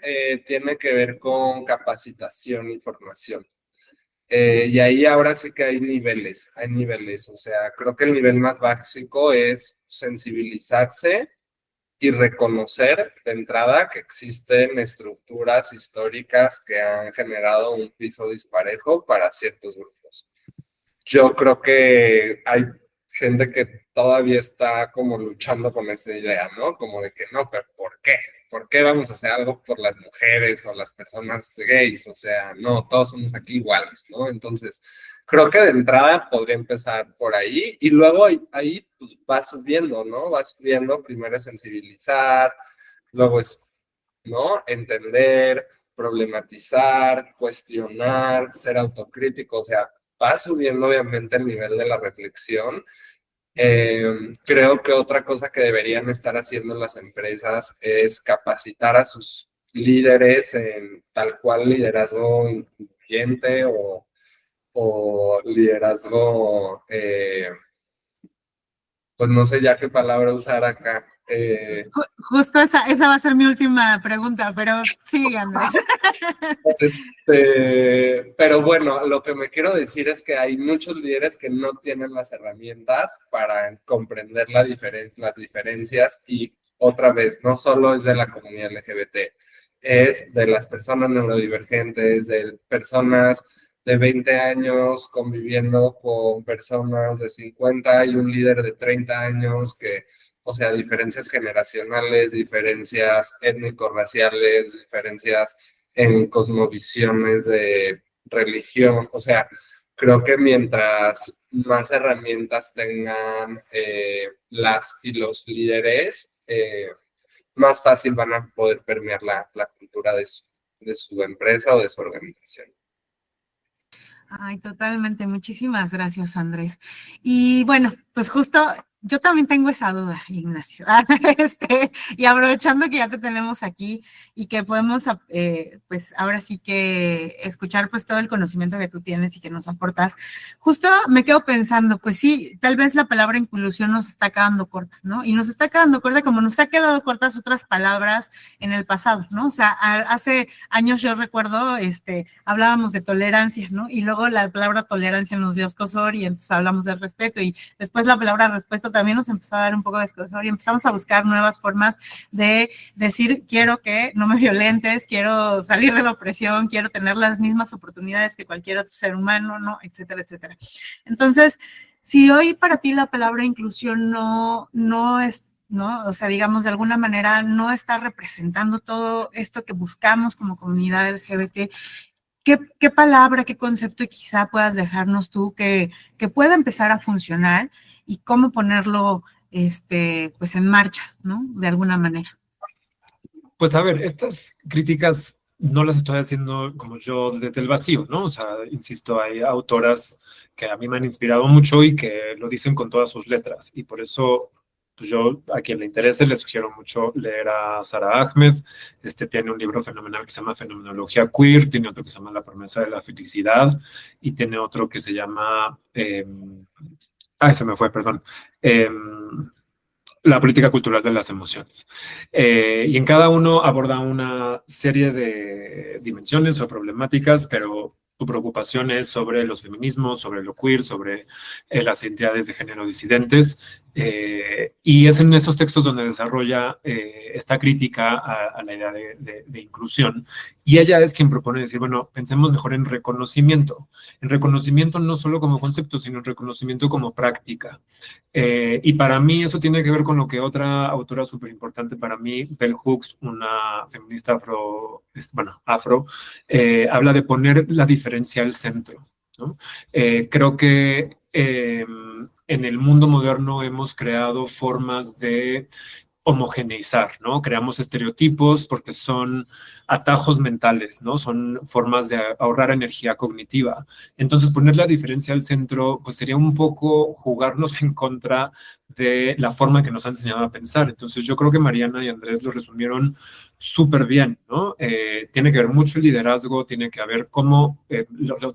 Speaker 3: tiene que ver con capacitación y formación. Y ahí ahora sí que hay niveles, o sea, creo que el nivel más básico es sensibilizarse y reconocer de entrada que existen estructuras históricas que han generado un piso disparejo para ciertos grupos. Yo creo que hay gente que todavía está como luchando con esa idea, ¿no? Como de que no, pero ¿por qué? ¿Por qué vamos a hacer algo por las mujeres o las personas gays? O sea, no, todos somos aquí iguales, ¿no? Entonces, creo que de entrada podría empezar por ahí y luego ahí pues, va subiendo, ¿no? Va subiendo, primero es sensibilizar, luego es, ¿no? Entender, problematizar, cuestionar, ser autocrítico, o sea, va subiendo obviamente el nivel de la reflexión. Creo que otra cosa que deberían estar haciendo las empresas es capacitar a sus líderes en tal cual liderazgo incluyente o liderazgo, pues no sé ya qué palabra usar acá.
Speaker 2: Justo esa va a ser mi última pregunta, pero sí, Andrés.
Speaker 3: Pero bueno, lo que me quiero decir es que hay muchos líderes que no tienen las herramientas para comprender las diferencias y otra vez, no solo es de la comunidad LGBT, es de las personas neurodivergentes, de personas de 20 años conviviendo con personas de 50 y un líder de 30 años que, o sea, diferencias generacionales, diferencias étnico-raciales, diferencias en cosmovisiones de religión, o sea, creo que mientras más herramientas tengan las y los líderes, más fácil van a poder permear la cultura de su empresa o de su organización.
Speaker 2: Ay, totalmente. Muchísimas gracias, Andrés. Y bueno, pues justo yo también tengo esa duda, Ignacio. Y aprovechando que ya te tenemos aquí y que podemos, pues ahora sí que escuchar pues todo el conocimiento que tú tienes y que nos aportas, justo me quedo pensando, pues sí, tal vez la palabra inclusión nos está quedando corta, ¿no? Y nos está quedando corta como nos ha quedado cortas otras palabras en el pasado, ¿no? O sea, hace años yo recuerdo, hablábamos de tolerancia, ¿no? Y luego la palabra tolerancia nos dio escozor y entonces hablamos del respeto y después la palabra respeto también nos empezó a dar un poco de escozor y empezamos a buscar nuevas formas de decir quiero que no me violentes, quiero salir de la opresión, quiero tener las mismas oportunidades que cualquier otro ser humano, ¿no? Etcétera, etcétera. Entonces, si hoy para ti la palabra inclusión no ¿no? O sea, digamos, de alguna manera no está representando todo esto que buscamos como comunidad LGBT. ¿Qué palabra, qué concepto quizá puedas dejarnos tú que pueda empezar a funcionar y cómo ponerlo pues en marcha, ¿no? De alguna manera.
Speaker 4: Pues a ver, estas críticas no las estoy haciendo como yo desde el vacío, ¿no? O sea, insisto, hay autoras que a mí me han inspirado mucho y que lo dicen con todas sus letras. Y por eso, pues yo, a quien le interese, le sugiero mucho leer a Sara Ahmed. Tiene un libro fenomenal que se llama Fenomenología Queer, tiene otro que se llama La promesa de la felicidad y tiene otro que se llama... se me fue, perdón. La política cultural de las emociones. Y en cada uno aborda una serie de dimensiones o problemáticas, pero su preocupación es sobre los feminismos, sobre lo queer, sobre las identidades de género disidentes. Y es en esos textos donde desarrolla esta crítica a la idea de inclusión. Y ella es quien propone decir, bueno, pensemos mejor en reconocimiento. En reconocimiento no solo como concepto, sino en reconocimiento como práctica. Y para mí eso tiene que ver con lo que otra autora súper importante para mí, Bell Hooks, una feminista afro, habla de poner la diferencia al centro, ¿no? Creo que en el mundo moderno hemos creado formas de homogeneizar, ¿no? Creamos estereotipos porque son atajos mentales, ¿no? Son formas de ahorrar energía cognitiva. Entonces, poner la diferencia al centro, pues sería un poco jugarnos en contra de la forma que nos han enseñado a pensar. Entonces, yo creo que Mariana y Andrés lo resumieron súper bien, ¿no? Tiene que ver mucho el liderazgo, tiene que ver cómo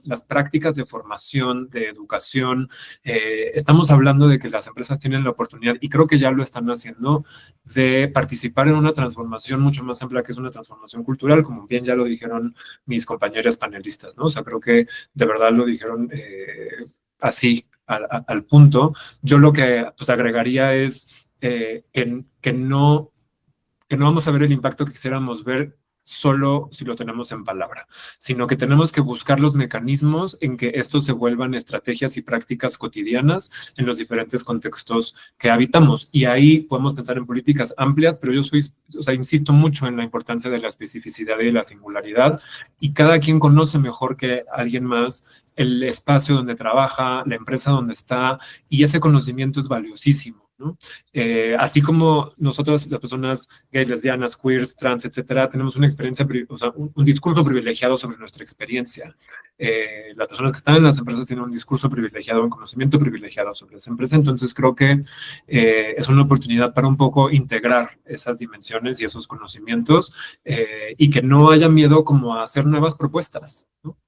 Speaker 4: las prácticas de formación, de educación, estamos hablando de que las empresas tienen la oportunidad, y creo que ya lo están haciendo, de participar en una transformación mucho más amplia, que es una transformación cultural, como bien ya lo dijeron mis compañeras panelistas, ¿no? O sea, creo que de verdad lo dijeron así, al punto. Yo lo que pues agregaría es que no vamos a ver el impacto que quisiéramos ver solo si lo tenemos en palabra, sino que tenemos que buscar los mecanismos en que estos se vuelvan estrategias y prácticas cotidianas en los diferentes contextos que habitamos. Y ahí podemos pensar en políticas amplias, pero yo insisto mucho en la importancia de la especificidad y de la singularidad, y cada quien conoce mejor que alguien más el espacio donde trabaja, la empresa donde está, y ese conocimiento es valiosísimo, ¿no? Así como nosotros, las personas gays, lesbianas, queers, trans, etcétera, tenemos una experiencia, o sea, un discurso privilegiado sobre nuestra experiencia. Las personas que están en las empresas tienen un discurso privilegiado, un conocimiento privilegiado sobre las empresas. Entonces creo que es una oportunidad para un poco integrar esas dimensiones y esos conocimientos, y que no haya miedo como a hacer nuevas propuestas, ¿no?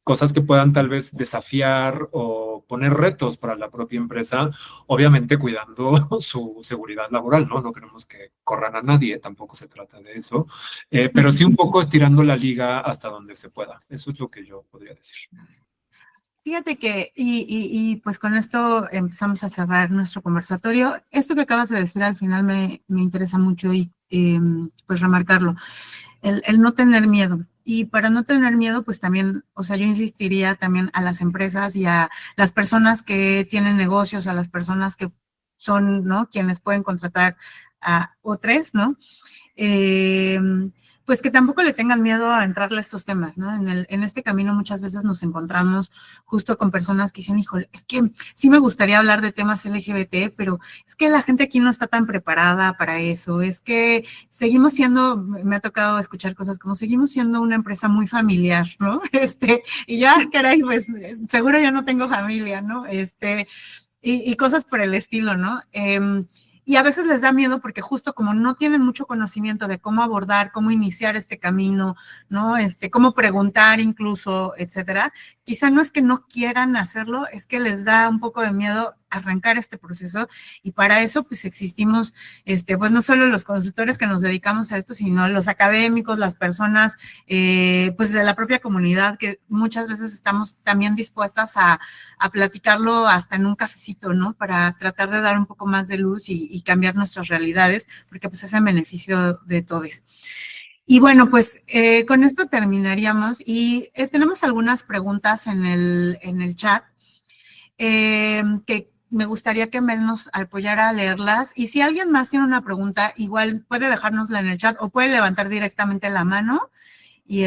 Speaker 4: Cosas que puedan tal vez desafiar o poner retos para la propia empresa, obviamente cuidando su seguridad laboral, ¿no? No queremos que corran a nadie, tampoco se trata de eso, pero sí un poco estirando la liga hasta donde se pueda. Eso es lo que yo podría decir.
Speaker 2: Fíjate que, y pues con esto empezamos a cerrar nuestro conversatorio. Esto que acabas de decir al final me interesa mucho y pues remarcarlo, el no tener miedo. Y para no tener miedo, pues también, o sea, yo insistiría también a las empresas y a las personas que tienen negocios, a las personas que son, ¿no? Quienes pueden contratar a otros, ¿no? Pues que tampoco le tengan miedo a entrarle a estos temas, ¿no? En este camino muchas veces nos encontramos justo con personas que dicen, híjole, es que sí me gustaría hablar de temas LGBT, pero es que la gente aquí no está tan preparada para eso, es que seguimos siendo, me ha tocado escuchar cosas como seguimos siendo una empresa muy familiar, ¿no? Y ya, caray, pues seguro yo no tengo familia, ¿no? Y cosas por el estilo, ¿no? Y a veces les da miedo porque justo como no tienen mucho conocimiento de cómo abordar, cómo iniciar este camino, ¿no? Cómo preguntar incluso, etcétera. Quizá no es que no quieran hacerlo, es que les da un poco de miedo arrancar este proceso, y para eso pues existimos, pues no solo los consultores que nos dedicamos a esto, sino los académicos, las personas pues de la propia comunidad, que muchas veces estamos también dispuestas a platicarlo hasta en un cafecito, ¿no? Para tratar de dar un poco más de luz y cambiar nuestras realidades, porque pues es en beneficio de todos. Y bueno, pues con esto terminaríamos, y tenemos algunas preguntas en el chat que me gustaría que Mel nos apoyara a leerlas. Y si alguien más tiene una pregunta, igual puede dejárnosla en el chat o puede levantar directamente la mano y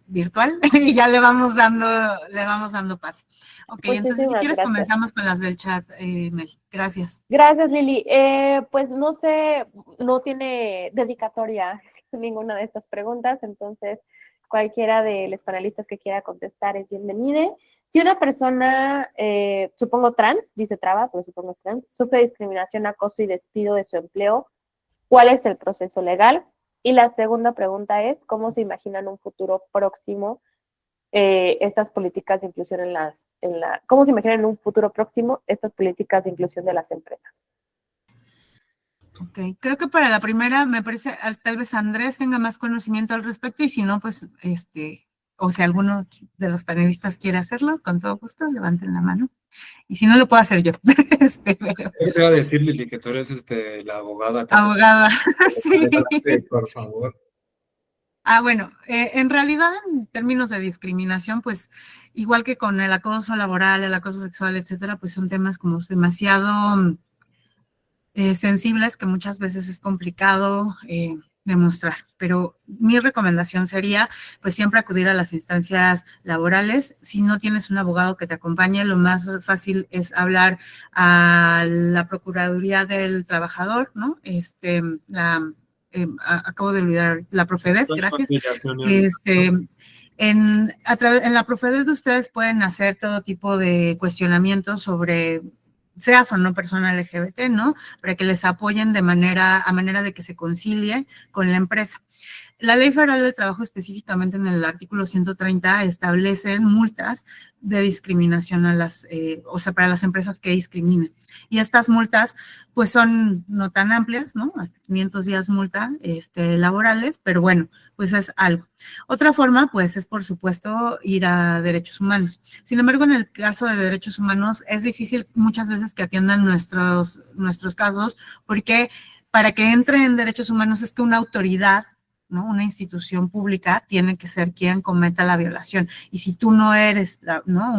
Speaker 2: virtual, y ya le vamos dando paso. Ok, entonces si
Speaker 5: Muchísimas
Speaker 2: quieres
Speaker 5: gracias.
Speaker 2: comenzamos con las del chat, Mel. Gracias.
Speaker 5: Gracias, Lili. Pues no sé, no tiene dedicatoria ninguna de estas preguntas, entonces cualquiera de los panelistas que quiera contestar es bienvenida. Si una persona, supongo trans, dice traba, pero supongo es trans, sufre discriminación, acoso y despido de su empleo, ¿cuál es el proceso legal? Y la segunda pregunta es, ¿cómo se imaginan un futuro próximo estas políticas de inclusión cómo se imaginan en un futuro próximo estas políticas de inclusión de las empresas?
Speaker 2: Ok, creo que para la primera me parece, tal vez Andrés tenga más conocimiento al respecto y si no, pues, o si alguno de los panelistas quiere hacerlo, con todo gusto, levanten la mano. Y si no, lo puedo hacer yo. Pero...
Speaker 4: Te iba a decir, Lili, que tú eres la abogada.
Speaker 2: Abogada, sí.
Speaker 3: Adelante, por favor.
Speaker 2: Bueno, en realidad en términos de discriminación, pues igual que con el acoso laboral, el acoso sexual, etcétera, pues son temas como demasiado sensibles que muchas veces es complicado demostrar. Pero mi recomendación sería, pues siempre acudir a las instancias laborales. Si no tienes un abogado que te acompañe, lo más fácil es hablar a la Procuraduría del Trabajador, ¿no? Acabo de olvidar, la Profedet, gracias. En la Profedet ustedes pueden hacer todo tipo de cuestionamientos sobre seas o no persona LGBT, ¿no? Para que les apoyen a manera de que se concilie con la empresa. La Ley Federal del Trabajo, específicamente en el artículo 130, establece multas de discriminación para las empresas que discriminen. Y estas multas, pues son no tan amplias, ¿no? Hasta 500 días multa laborales, pero bueno, pues es algo. Otra forma, pues, es por supuesto ir a derechos humanos. Sin embargo, en el caso de derechos humanos es difícil muchas veces que atiendan nuestros casos, porque para que entre en derechos humanos es que una autoridad, ¿no? Una institución pública tiene que ser quien cometa la violación. Y si tú no eres, ¿no?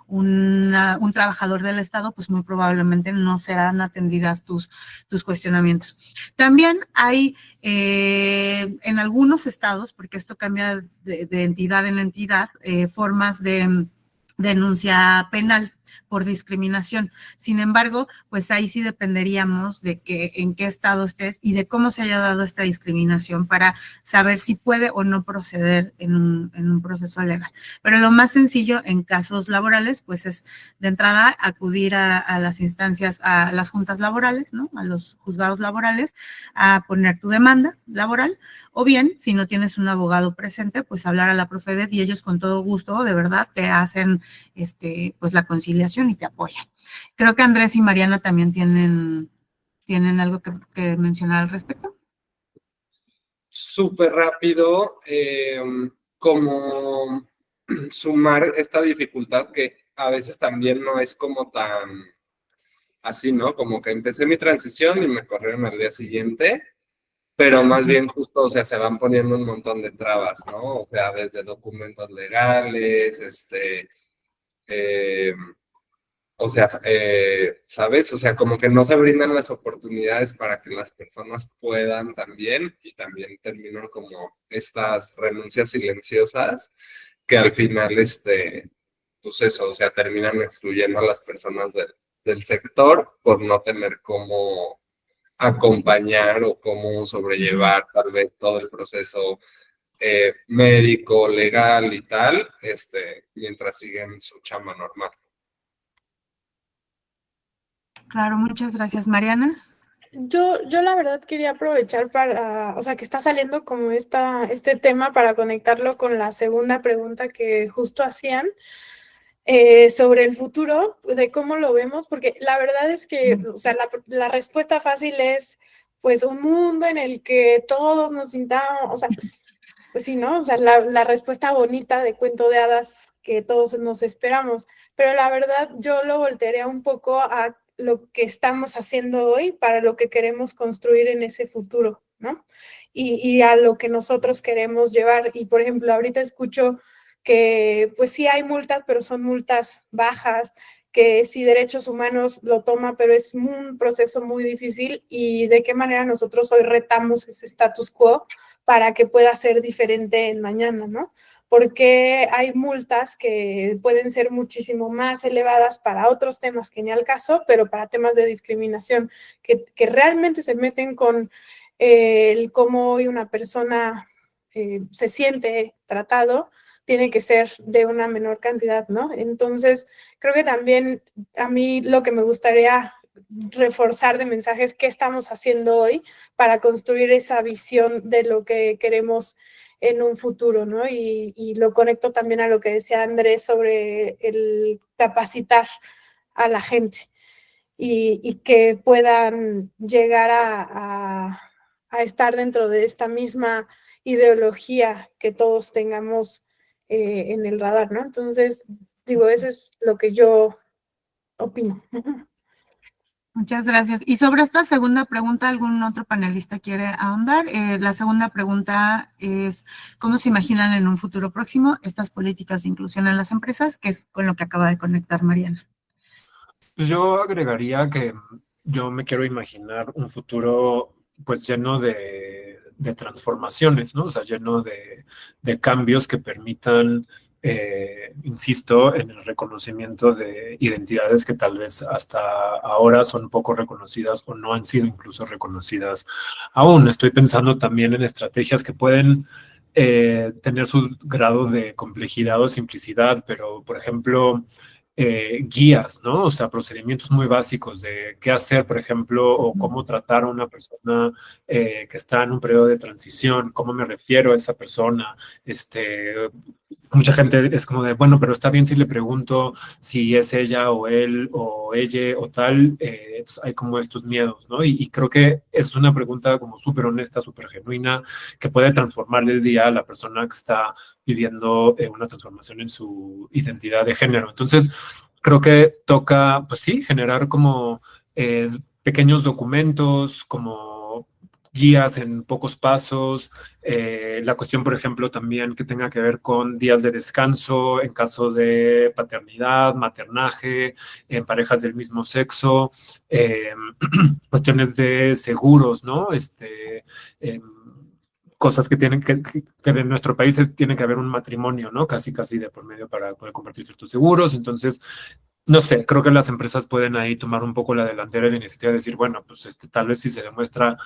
Speaker 2: un trabajador del Estado, pues muy probablemente no serán atendidas tus cuestionamientos. También hay en algunos estados, porque esto cambia de entidad en entidad, formas de denuncia penal por discriminación. Sin embargo, pues ahí sí dependeríamos de en qué estado estés y de cómo se haya dado esta discriminación para saber si puede o no proceder en un proceso legal. Pero lo más sencillo en casos laborales, pues es de entrada acudir a las instancias, a las juntas laborales, ¿no? A los juzgados laborales, a poner tu demanda laboral, o bien, si no tienes un abogado presente, pues hablar a la Profedet y ellos con todo gusto, de verdad, te hacen pues la conciliación y te apoyan. Creo que Andrés y Mariana también tienen algo que mencionar al respecto.
Speaker 3: Súper rápido, como sumar esta dificultad que a veces también no es como tan así, ¿no? Como que empecé mi transición y me corrieron al día siguiente, pero más bien justo, o sea, se van poniendo un montón de trabas, ¿no? O sea, desde documentos legales, o sea, ¿sabes? O sea, como que no se brindan las oportunidades para que las personas puedan también, y también terminan como estas renuncias silenciosas que al final, pues eso, o sea, terminan excluyendo a las personas del sector por no tener cómo acompañar o cómo sobrellevar tal vez todo el proceso médico, legal y tal, mientras siguen su chamba normal.
Speaker 2: Claro, muchas gracias, Mariana.
Speaker 1: Yo la verdad quería aprovechar o sea, que está saliendo como este tema para conectarlo con la segunda pregunta que justo hacían sobre el futuro, de cómo lo vemos, porque la verdad es que, o sea, la respuesta fácil es, pues, un mundo en el que todos nos sintamos, o sea, pues sí, ¿no? O sea, la respuesta bonita de cuento de hadas que todos nos esperamos, pero la verdad yo lo voltearía un poco a lo que estamos haciendo hoy para lo que queremos construir en ese futuro, ¿no? Y a lo que nosotros queremos llevar. Y, por ejemplo, ahorita escucho que, pues sí hay multas, pero son multas bajas, que si derechos humanos lo toma, pero es un proceso muy difícil, y de qué manera nosotros hoy retamos ese status quo para que pueda ser diferente en mañana, ¿no? Porque hay multas que pueden ser muchísimo más elevadas para otros temas que ni al caso, pero para temas de discriminación que realmente se meten con el cómo hoy una persona se siente tratado, tiene que ser de una menor cantidad, ¿no? Entonces, creo que también a mí lo que me gustaría reforzar de mensajes que estamos haciendo hoy para construir esa visión de lo que queremos en un futuro, ¿no? Y lo conecto también a lo que decía Andrés sobre el capacitar a la gente y que puedan llegar a estar dentro de esta misma ideología que todos tengamos en el radar, ¿no? Entonces, digo, eso es lo que yo opino.
Speaker 2: Muchas gracias. Y sobre esta segunda pregunta, ¿algún otro panelista quiere ahondar? La segunda pregunta es, ¿cómo se imaginan en un futuro próximo estas políticas de inclusión en las empresas? Que es con lo que acaba de conectar Mariana.
Speaker 4: Pues yo agregaría que yo me quiero imaginar un futuro pues lleno de transformaciones, ¿no? O sea, lleno de cambios que permitan, insisto, en el reconocimiento de identidades que tal vez hasta ahora son poco reconocidas o no han sido incluso reconocidas aún. Estoy pensando también en estrategias que pueden tener su grado de complejidad o simplicidad, pero, por ejemplo, guías, ¿no? O sea, procedimientos muy básicos de qué hacer, por ejemplo, o cómo tratar a una persona que está en un periodo de transición, cómo me refiero a esa persona. Mucha gente es como de, bueno, pero está bien si le pregunto si es ella o él o ella o tal. Entonces hay como estos miedos, ¿no? Y creo que es una pregunta como súper honesta, súper genuina, que puede transformarle el día a la persona que está viviendo una transformación en su identidad de género. Entonces, creo que toca, pues sí, generar como pequeños documentos, como guías en pocos pasos, la cuestión, por ejemplo, también que tenga que ver con días de descanso en caso de paternidad, maternaje, en parejas del mismo sexo, cuestiones de seguros, ¿no? Cosas que tienen que en nuestro país tiene que haber un matrimonio, ¿no? Casi de por medio para poder compartir ciertos seguros. Entonces, no sé, creo que las empresas pueden ahí tomar un poco la delantera y la iniciativa de decir, bueno, pues tal vez si se demuestra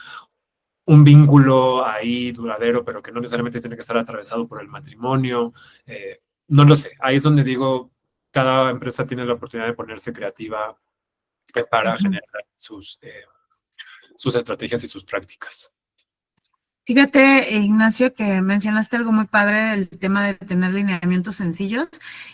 Speaker 4: un vínculo ahí duradero, pero que no necesariamente tiene que estar atravesado por el matrimonio. No lo sé, ahí es donde digo, cada empresa tiene la oportunidad de ponerse creativa para generar sus estrategias y sus prácticas.
Speaker 2: Fíjate, Ignacio, que mencionaste algo muy padre, el tema de tener lineamientos sencillos,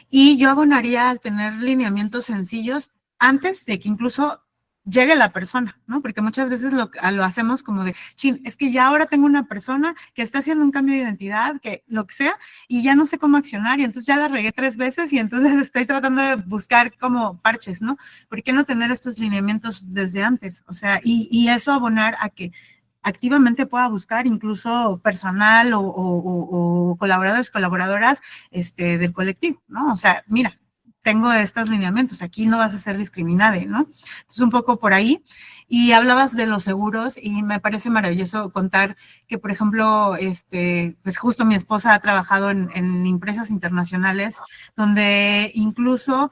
Speaker 2: y yo abonaría al tener lineamientos sencillos antes de que incluso llegue la persona, ¿no? Porque muchas veces lo hacemos como de, chin, es que ya ahora tengo una persona que está haciendo un cambio de identidad, que lo que sea, y ya no sé cómo accionar, y entonces ya la regué 3 veces, y entonces estoy tratando de buscar como parches, ¿no? ¿Por qué no tener estos lineamientos desde antes? O sea, y eso abonar a que activamente pueda buscar incluso personal o colaboradoras del colectivo, ¿no? O sea, mira, tengo estos lineamientos, aquí no vas a ser discriminada, ¿no? Entonces, un poco por ahí. Y hablabas de los seguros y me parece maravilloso contar que, por ejemplo, pues justo mi esposa ha trabajado en empresas internacionales donde incluso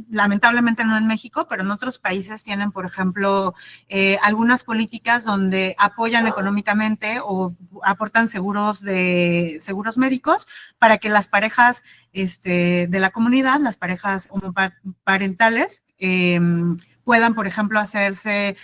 Speaker 2: lamentablemente no en México, pero en otros países tienen, por ejemplo, algunas políticas donde apoyan económicamente o aportan seguros médicos para que las parejas de la comunidad, las parejas homoparentales, puedan, por ejemplo, hacerse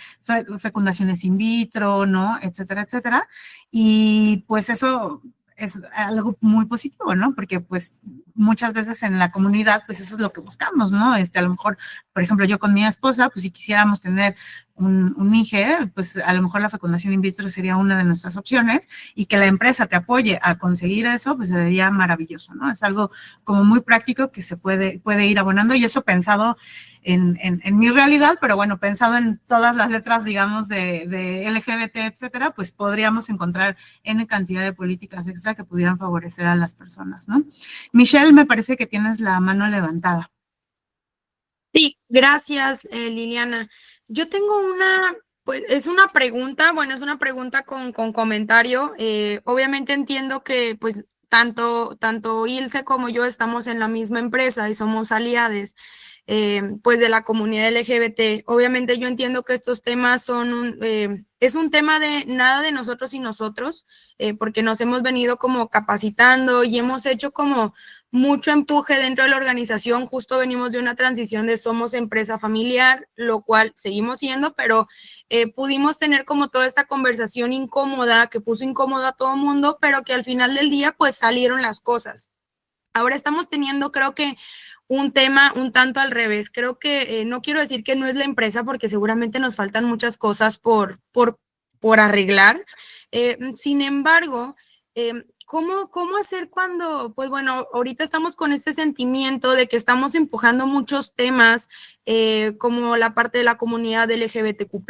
Speaker 2: fecundaciones in vitro, ¿no? Etcétera, etcétera. Y pues eso es algo muy positivo, ¿no? Porque pues muchas veces en la comunidad, pues eso es lo que buscamos, ¿no? A lo mejor, por ejemplo, yo con mi esposa, pues si quisiéramos tener un IGE, pues a lo mejor la fecundación in vitro sería una de nuestras opciones, y que la empresa te apoye a conseguir eso, pues sería maravilloso, ¿no? Es algo como muy práctico que se puede ir abonando, y eso pensado en mi realidad, pero bueno, pensado en todas las letras, digamos, de LGBT, etcétera, pues podríamos encontrar N cantidad de políticas extra que pudieran favorecer a las personas, ¿no? Michelle, me parece que tienes la mano levantada.
Speaker 6: Sí, gracias, Liliana. Yo tengo pues es una pregunta, bueno, es una pregunta con comentario. Obviamente entiendo que pues tanto Ilse como yo estamos en la misma empresa y somos aliados pues de la comunidad LGBT. Obviamente yo entiendo que estos temas es un tema de nada de nosotros y nosotros, porque nos hemos venido como capacitando y hemos hecho como mucho empuje dentro de la organización. Justo venimos de una transición de somos empresa familiar, lo cual seguimos siendo, pero pudimos tener como toda esta conversación incómoda que puso incómoda a todo el mundo, pero que al final del día pues salieron las cosas. Ahora estamos teniendo, creo que, un tema un tanto al revés. Creo que no quiero decir que no es la empresa porque seguramente nos faltan muchas cosas por arreglar. Sin embargo, ¿cómo hacer cuando, pues bueno, ahorita estamos con este sentimiento de que estamos empujando muchos temas como la parte de la comunidad LGBTQ+,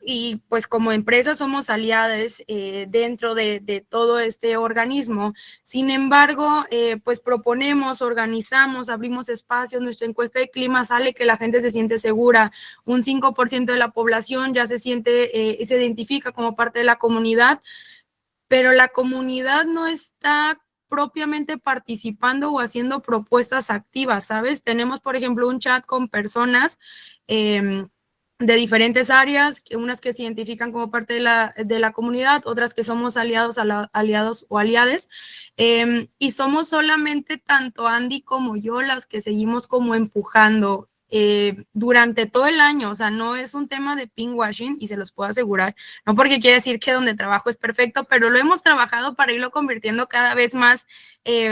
Speaker 6: y pues como empresa somos aliadas dentro de todo este organismo. Sin embargo, pues proponemos, organizamos, abrimos espacios, nuestra encuesta de clima sale que la gente se siente segura, un 5% de la población ya se siente, se identifica como parte de la comunidad, pero la comunidad no está propiamente participando o haciendo propuestas activas, ¿sabes? Tenemos, por ejemplo, un chat con personas de diferentes áreas, unas que se identifican como parte de la comunidad, otras que somos aliados o aliades, y somos solamente tanto Andy como yo las que seguimos como empujando durante todo el año. O sea, no es un tema de pinkwashing, y se los puedo asegurar, no porque quiere decir que donde trabajo es perfecto, pero lo hemos trabajado para irlo convirtiendo cada vez más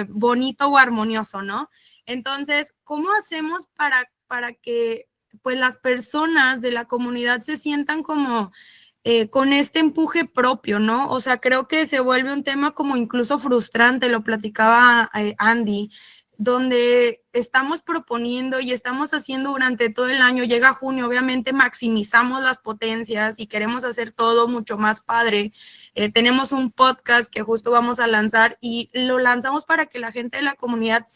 Speaker 6: bonito o armonioso, ¿no? Entonces, ¿cómo hacemos para que pues las personas de la comunidad se sientan como con este empuje propio, ¿no? O sea, creo que se vuelve un tema como incluso frustrante, lo platicaba Andy, donde estamos proponiendo y estamos haciendo durante todo el año. Llega junio, obviamente maximizamos las potencias y queremos hacer todo mucho más padre. Tenemos un podcast que justo vamos a lanzar y lo lanzamos para que la gente de la comunidad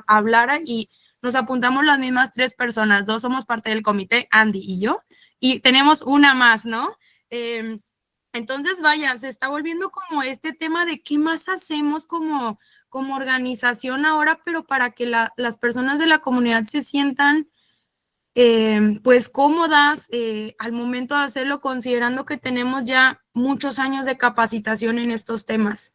Speaker 6: hablara, y nos apuntamos las mismas 3 personas, 2 somos parte del comité, Andy y yo, y tenemos una más, ¿no? Entonces, vaya, se está volviendo como este tema de qué más hacemos como organización ahora, pero para que las personas de la comunidad se sientan pues cómodas al momento de hacerlo, considerando que tenemos ya muchos años de capacitación en estos temas.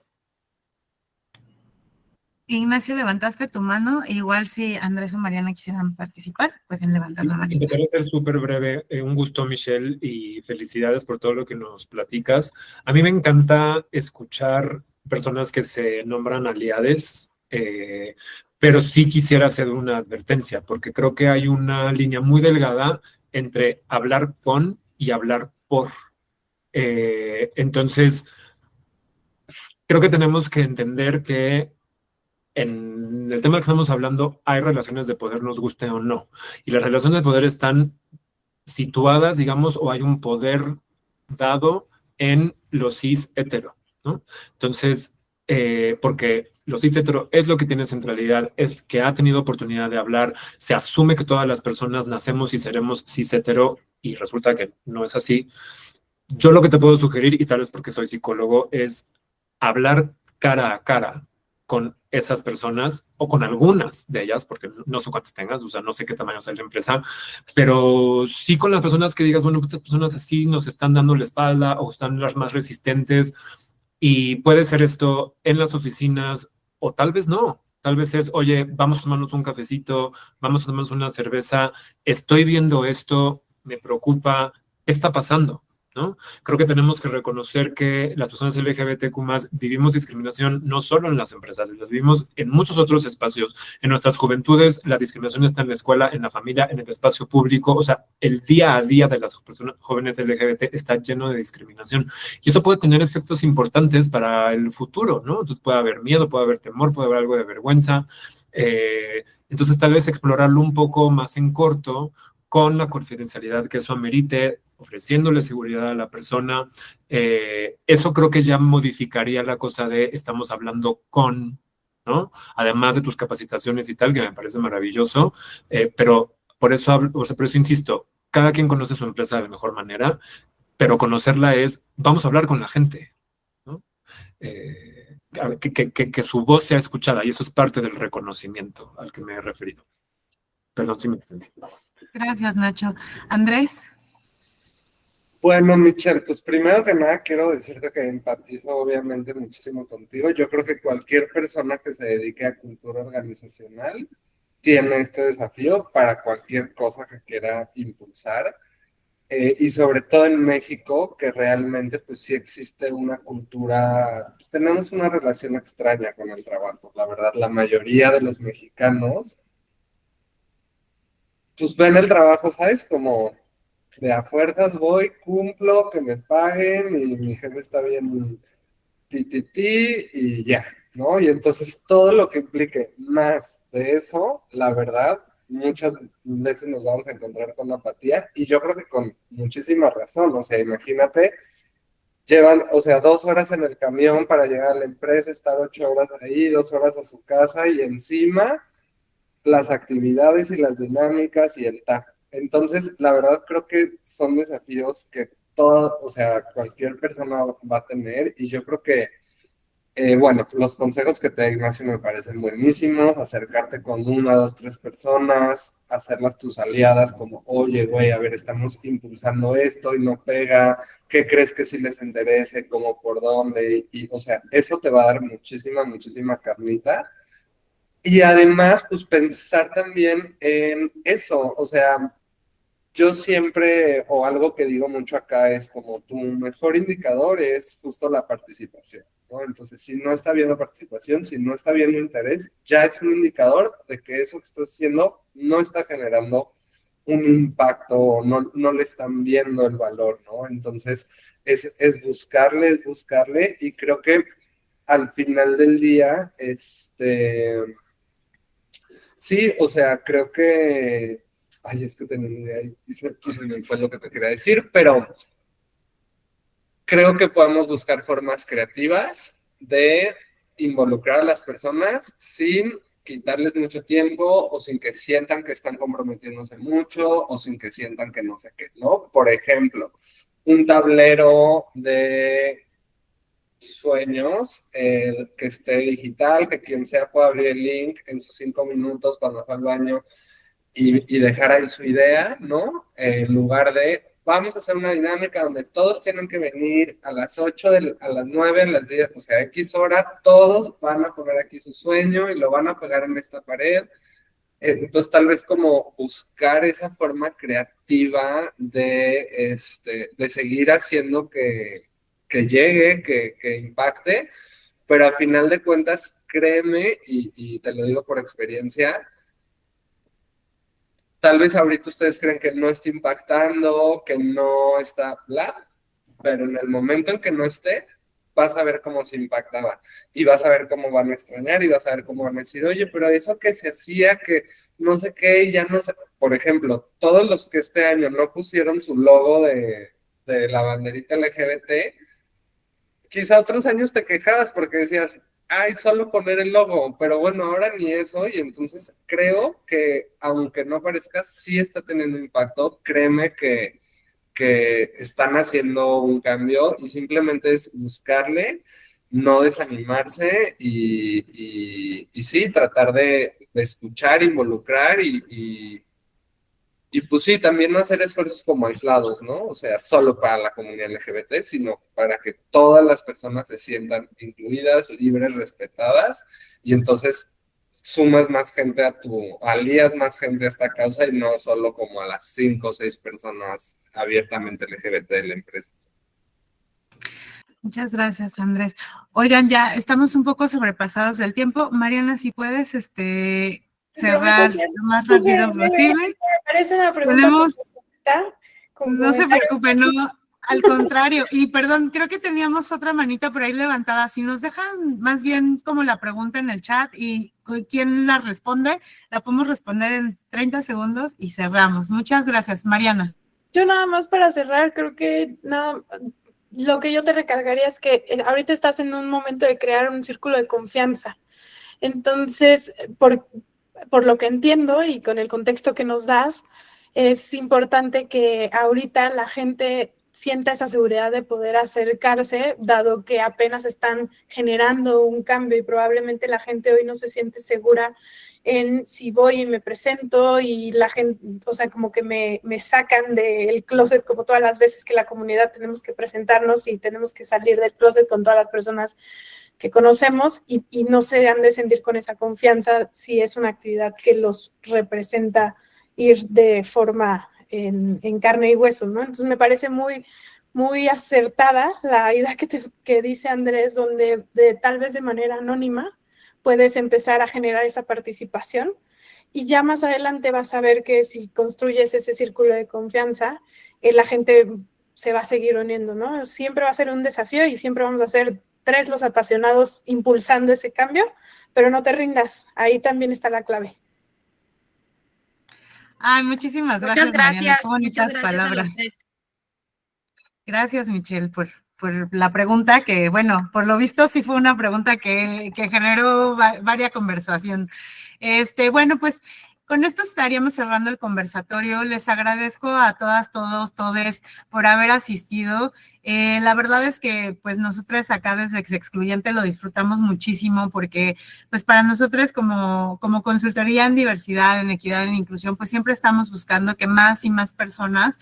Speaker 2: Ignacio, levantaste tu mano. Igual si Andrés o Mariana quisieran participar, pueden levantar la mano.
Speaker 4: Intentaré ser súper breve. Un gusto, Michelle, y felicidades por todo lo que nos platicas. A mí me encanta escuchar personas que se nombran aliades, pero sí quisiera hacer una advertencia, porque creo que hay una línea muy delgada entre hablar con y hablar por. Entonces, creo que tenemos que entender que en el tema que estamos hablando hay relaciones de poder, nos guste o no. Y las relaciones de poder están situadas, digamos, o hay un poder dado en los cis hetero, ¿no? Entonces, porque los cis hetero es lo que tiene centralidad, es que ha tenido oportunidad de hablar, se asume que todas las personas nacemos y seremos cis hetero, y resulta que no es así. Yo lo que te puedo sugerir, y tal vez porque soy psicólogo, es hablar cara a cara con esas personas o con algunas de ellas, porque no sé cuántas tengas, o sea, no sé qué tamaño sea la empresa, pero sí con las personas que digas, bueno, pues estas personas así nos están dando la espalda o están las más resistentes, y puede ser esto en las oficinas o tal vez no. Tal vez es, oye, vamos a tomarnos un cafecito, vamos a tomarnos una cerveza, estoy viendo esto, me preocupa, ¿qué está pasando? ¿No? Creo que tenemos que reconocer que las personas LGBTQ+ vivimos discriminación no solo en las empresas, las vivimos en muchos otros espacios. En nuestras juventudes, la discriminación está en la escuela, en la familia, en el espacio público. O sea, el día a día de las personas jóvenes LGBT está lleno de discriminación. Y eso puede tener efectos importantes para el futuro, ¿no? Entonces puede haber miedo, puede haber temor, puede haber algo de vergüenza. Entonces, tal vez explorarlo un poco más en corto, con la confidencialidad que eso amerite, ofreciéndole seguridad a la persona. Eso creo que ya modificaría la cosa de estamos hablando con ¿no? Además de tus capacitaciones y tal, que me parece maravilloso, pero por eso hablo, o sea, por eso insisto, cada quien conoce su empresa de la mejor manera, pero conocerla es, vamos a hablar con la gente, ¿no? Que su voz sea escuchada, y eso es parte del reconocimiento al que me he referido. Perdón si me extendí.
Speaker 2: Gracias, Nacho. Andrés.
Speaker 3: Bueno, Michelle, pues primero que nada quiero decirte que empatizo obviamente muchísimo contigo. Yo creo que cualquier persona que se dedique a cultura organizacional tiene este desafío para cualquier cosa que quiera impulsar. Y sobre todo en México, que realmente pues sí existe una cultura, pues, tenemos una relación extraña con el trabajo. La verdad, la mayoría de los mexicanos pues ven el trabajo, ¿sabes? Como de a fuerzas voy, cumplo, que me paguen y mi jefe está bien y ya, ¿no? Y entonces todo lo que implique más de eso, la verdad, muchas veces nos vamos a encontrar con apatía y yo creo que con muchísima razón, o sea, imagínate, llevan, o sea, 2 horas en el camión para llegar a la empresa, estar 8 horas ahí, 2 horas a su casa y encima las actividades y las dinámicas y el TAC. Entonces, la verdad creo que son desafíos que todo, o sea, cualquier persona va a tener y yo creo que, bueno, los consejos que te da Ignacio me parecen buenísimos, acercarte con una, dos, tres personas, hacerlas tus aliadas como, oye, güey, a ver, estamos impulsando esto y no pega, ¿qué crees que sí les interese, cómo, por dónde? O sea, eso te va a dar muchísima, muchísima carnita. Y además, pues pensar también en eso, o sea, yo siempre, o algo que digo mucho acá es como tu mejor indicador es justo la participación, ¿no? Entonces, si no está viendo participación, si no está viendo interés, ya es un indicador de que eso que estás haciendo no está generando un impacto, no le están viendo el valor, ¿no? Entonces, es buscarle, y creo que al final del día, sí, o sea, creo que, ay, es que tenía una idea y se me fue lo que te quería decir, pero creo que podemos buscar formas creativas de involucrar a las personas sin quitarles mucho tiempo o sin que sientan que están comprometiéndose mucho o sin que sientan que no sé qué, ¿no? Por ejemplo, un tablero de sueños que esté digital, que quien sea pueda abrir el link en sus 5 minutos cuando va al baño y dejar ahí su idea, ¿no? En lugar de, vamos a hacer una dinámica donde todos tienen que venir a las 8, a las 9, a las 10, o sea, X hora, todos van a poner aquí su sueño y lo van a pegar en esta pared. Entonces, tal vez como buscar esa forma creativa de seguir haciendo que llegue, que impacte, pero al final de cuentas, créeme, y te lo digo por experiencia, tal vez ahorita ustedes creen que no está impactando, que no está bla, pero en el momento en que no esté, vas a ver cómo se impactaba y vas a ver cómo van a extrañar y vas a ver cómo van a decir, oye, pero eso que se hacía, que no sé qué, y ya no sé. Por ejemplo, todos los que este año no pusieron su logo de la banderita LGBT, quizá otros años te quejabas porque decías, ay, solo poner el logo, pero bueno, ahora ni eso, y entonces creo que aunque no parezca, sí está teniendo impacto, créeme que están haciendo un cambio y simplemente es buscarle, no desanimarse y sí, tratar de escuchar, involucrar y pues sí, también no hacer esfuerzos como aislados, ¿no? O sea, solo para la comunidad LGBT, sino para que todas las personas se sientan incluidas, libres, respetadas, y entonces sumas más gente alías más gente a esta causa y no solo como a las 5 o 6 personas abiertamente LGBT de la empresa.
Speaker 2: Muchas gracias, Andrés. Oigan, ya estamos un poco sobrepasados del tiempo. Mariana, si puedes, cerrar lo más rápido posible.
Speaker 1: Me parece una pregunta
Speaker 2: no se preocupen, no, al contrario. Y perdón, creo que teníamos otra manita por ahí levantada. Si nos dejan más bien como la pregunta en el chat y quién la responde, la podemos responder en 30 segundos y cerramos. Muchas gracias, Mariana.
Speaker 1: Yo nada más para cerrar, creo que lo que yo te recargaría es que ahorita estás en un momento de crear un círculo de confianza. Entonces, por lo que entiendo y con el contexto que nos das, es importante que ahorita la gente sienta esa seguridad de poder acercarse, dado que apenas están generando un cambio y probablemente la gente hoy no se siente segura en si voy y me presento y la gente, o sea, como que me sacan del closet como todas las veces que la comunidad tenemos que presentarnos y tenemos que salir del closet con todas las personas que conocemos y no se han de sentir con esa confianza si es una actividad que los representa ir de forma en carne y hueso, ¿no? Entonces me parece muy, muy acertada la idea que dice Andrés, donde tal vez de manera anónima puedes empezar a generar esa participación y ya más adelante vas a ver que si construyes ese círculo de confianza, la gente se va a seguir uniendo, ¿no? Siempre va a ser un desafío y siempre vamos a ser 3 los apasionados impulsando ese cambio, pero no te rindas, ahí también está la clave.
Speaker 2: Ay, muchísimas
Speaker 6: Muchas
Speaker 2: gracias, Mariana.
Speaker 6: gracias,
Speaker 2: Qué
Speaker 6: muchas
Speaker 2: bonitas
Speaker 6: gracias a los
Speaker 2: palabras.
Speaker 6: 3.
Speaker 2: Gracias, Michelle, por la pregunta que, bueno, por lo visto sí fue una pregunta que generó varia conversación. Bueno, pues con esto estaríamos cerrando el conversatorio. Les agradezco a todas, todos, todes por haber asistido. La verdad es que, pues, nosotros acá desde Excluyente lo disfrutamos muchísimo porque, pues, para nosotros como consultoría en diversidad, en equidad, en inclusión, pues siempre estamos buscando que más y más personas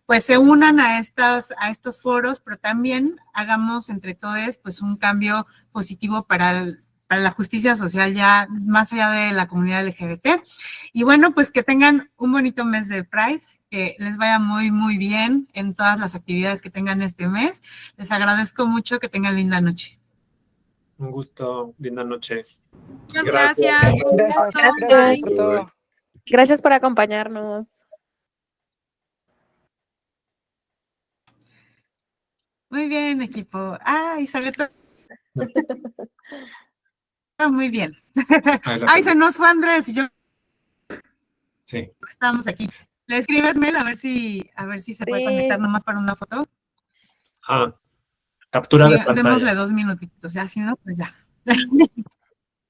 Speaker 2: pues se unan a estos foros, pero también hagamos entre todos pues un cambio positivo para la justicia social ya más allá de la comunidad LGBT. Y bueno, pues que tengan un bonito mes de Pride, que les vaya muy, muy bien en todas las actividades que tengan este mes. Les agradezco mucho, que tengan linda noche.
Speaker 4: Un gusto, linda noche.
Speaker 6: Muchas gracias. Un
Speaker 7: Gracias,
Speaker 6: gusto.
Speaker 7: gracias por
Speaker 6: Bye.
Speaker 7: todo.
Speaker 5: Gracias por acompañarnos.
Speaker 2: Muy bien, equipo. Ay, sale todo muy bien. Ay, se nos fue Andrés y yo
Speaker 4: Sí.
Speaker 2: estamos aquí. Le escribes mail a ver si se puede
Speaker 5: Sí.
Speaker 2: conectar nomás para una foto.
Speaker 4: Captura de pantalla.
Speaker 2: Démosle 2 minutitos, ya, si no, pues ya.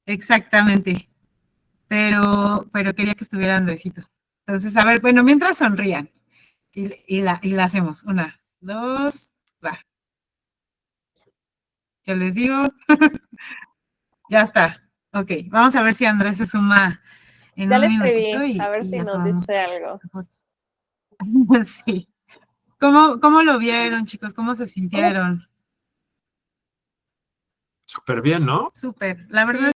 Speaker 2: Exactamente. Pero quería que estuviera Andresito. Entonces, a ver, bueno, mientras sonrían. Y la hacemos. 1, 2, va. Yo les digo. Ya está. Ok, vamos a ver si Andrés se suma en
Speaker 5: Ya
Speaker 2: un
Speaker 5: le
Speaker 2: minutito
Speaker 5: escribí,
Speaker 2: y
Speaker 5: a ver si
Speaker 2: ya
Speaker 5: nos
Speaker 2: tomamos.
Speaker 5: dice algo.
Speaker 2: Sí. ¿Cómo lo vieron, chicos? ¿Cómo se sintieron?
Speaker 4: Súper bien, ¿no?
Speaker 2: Súper. La verdad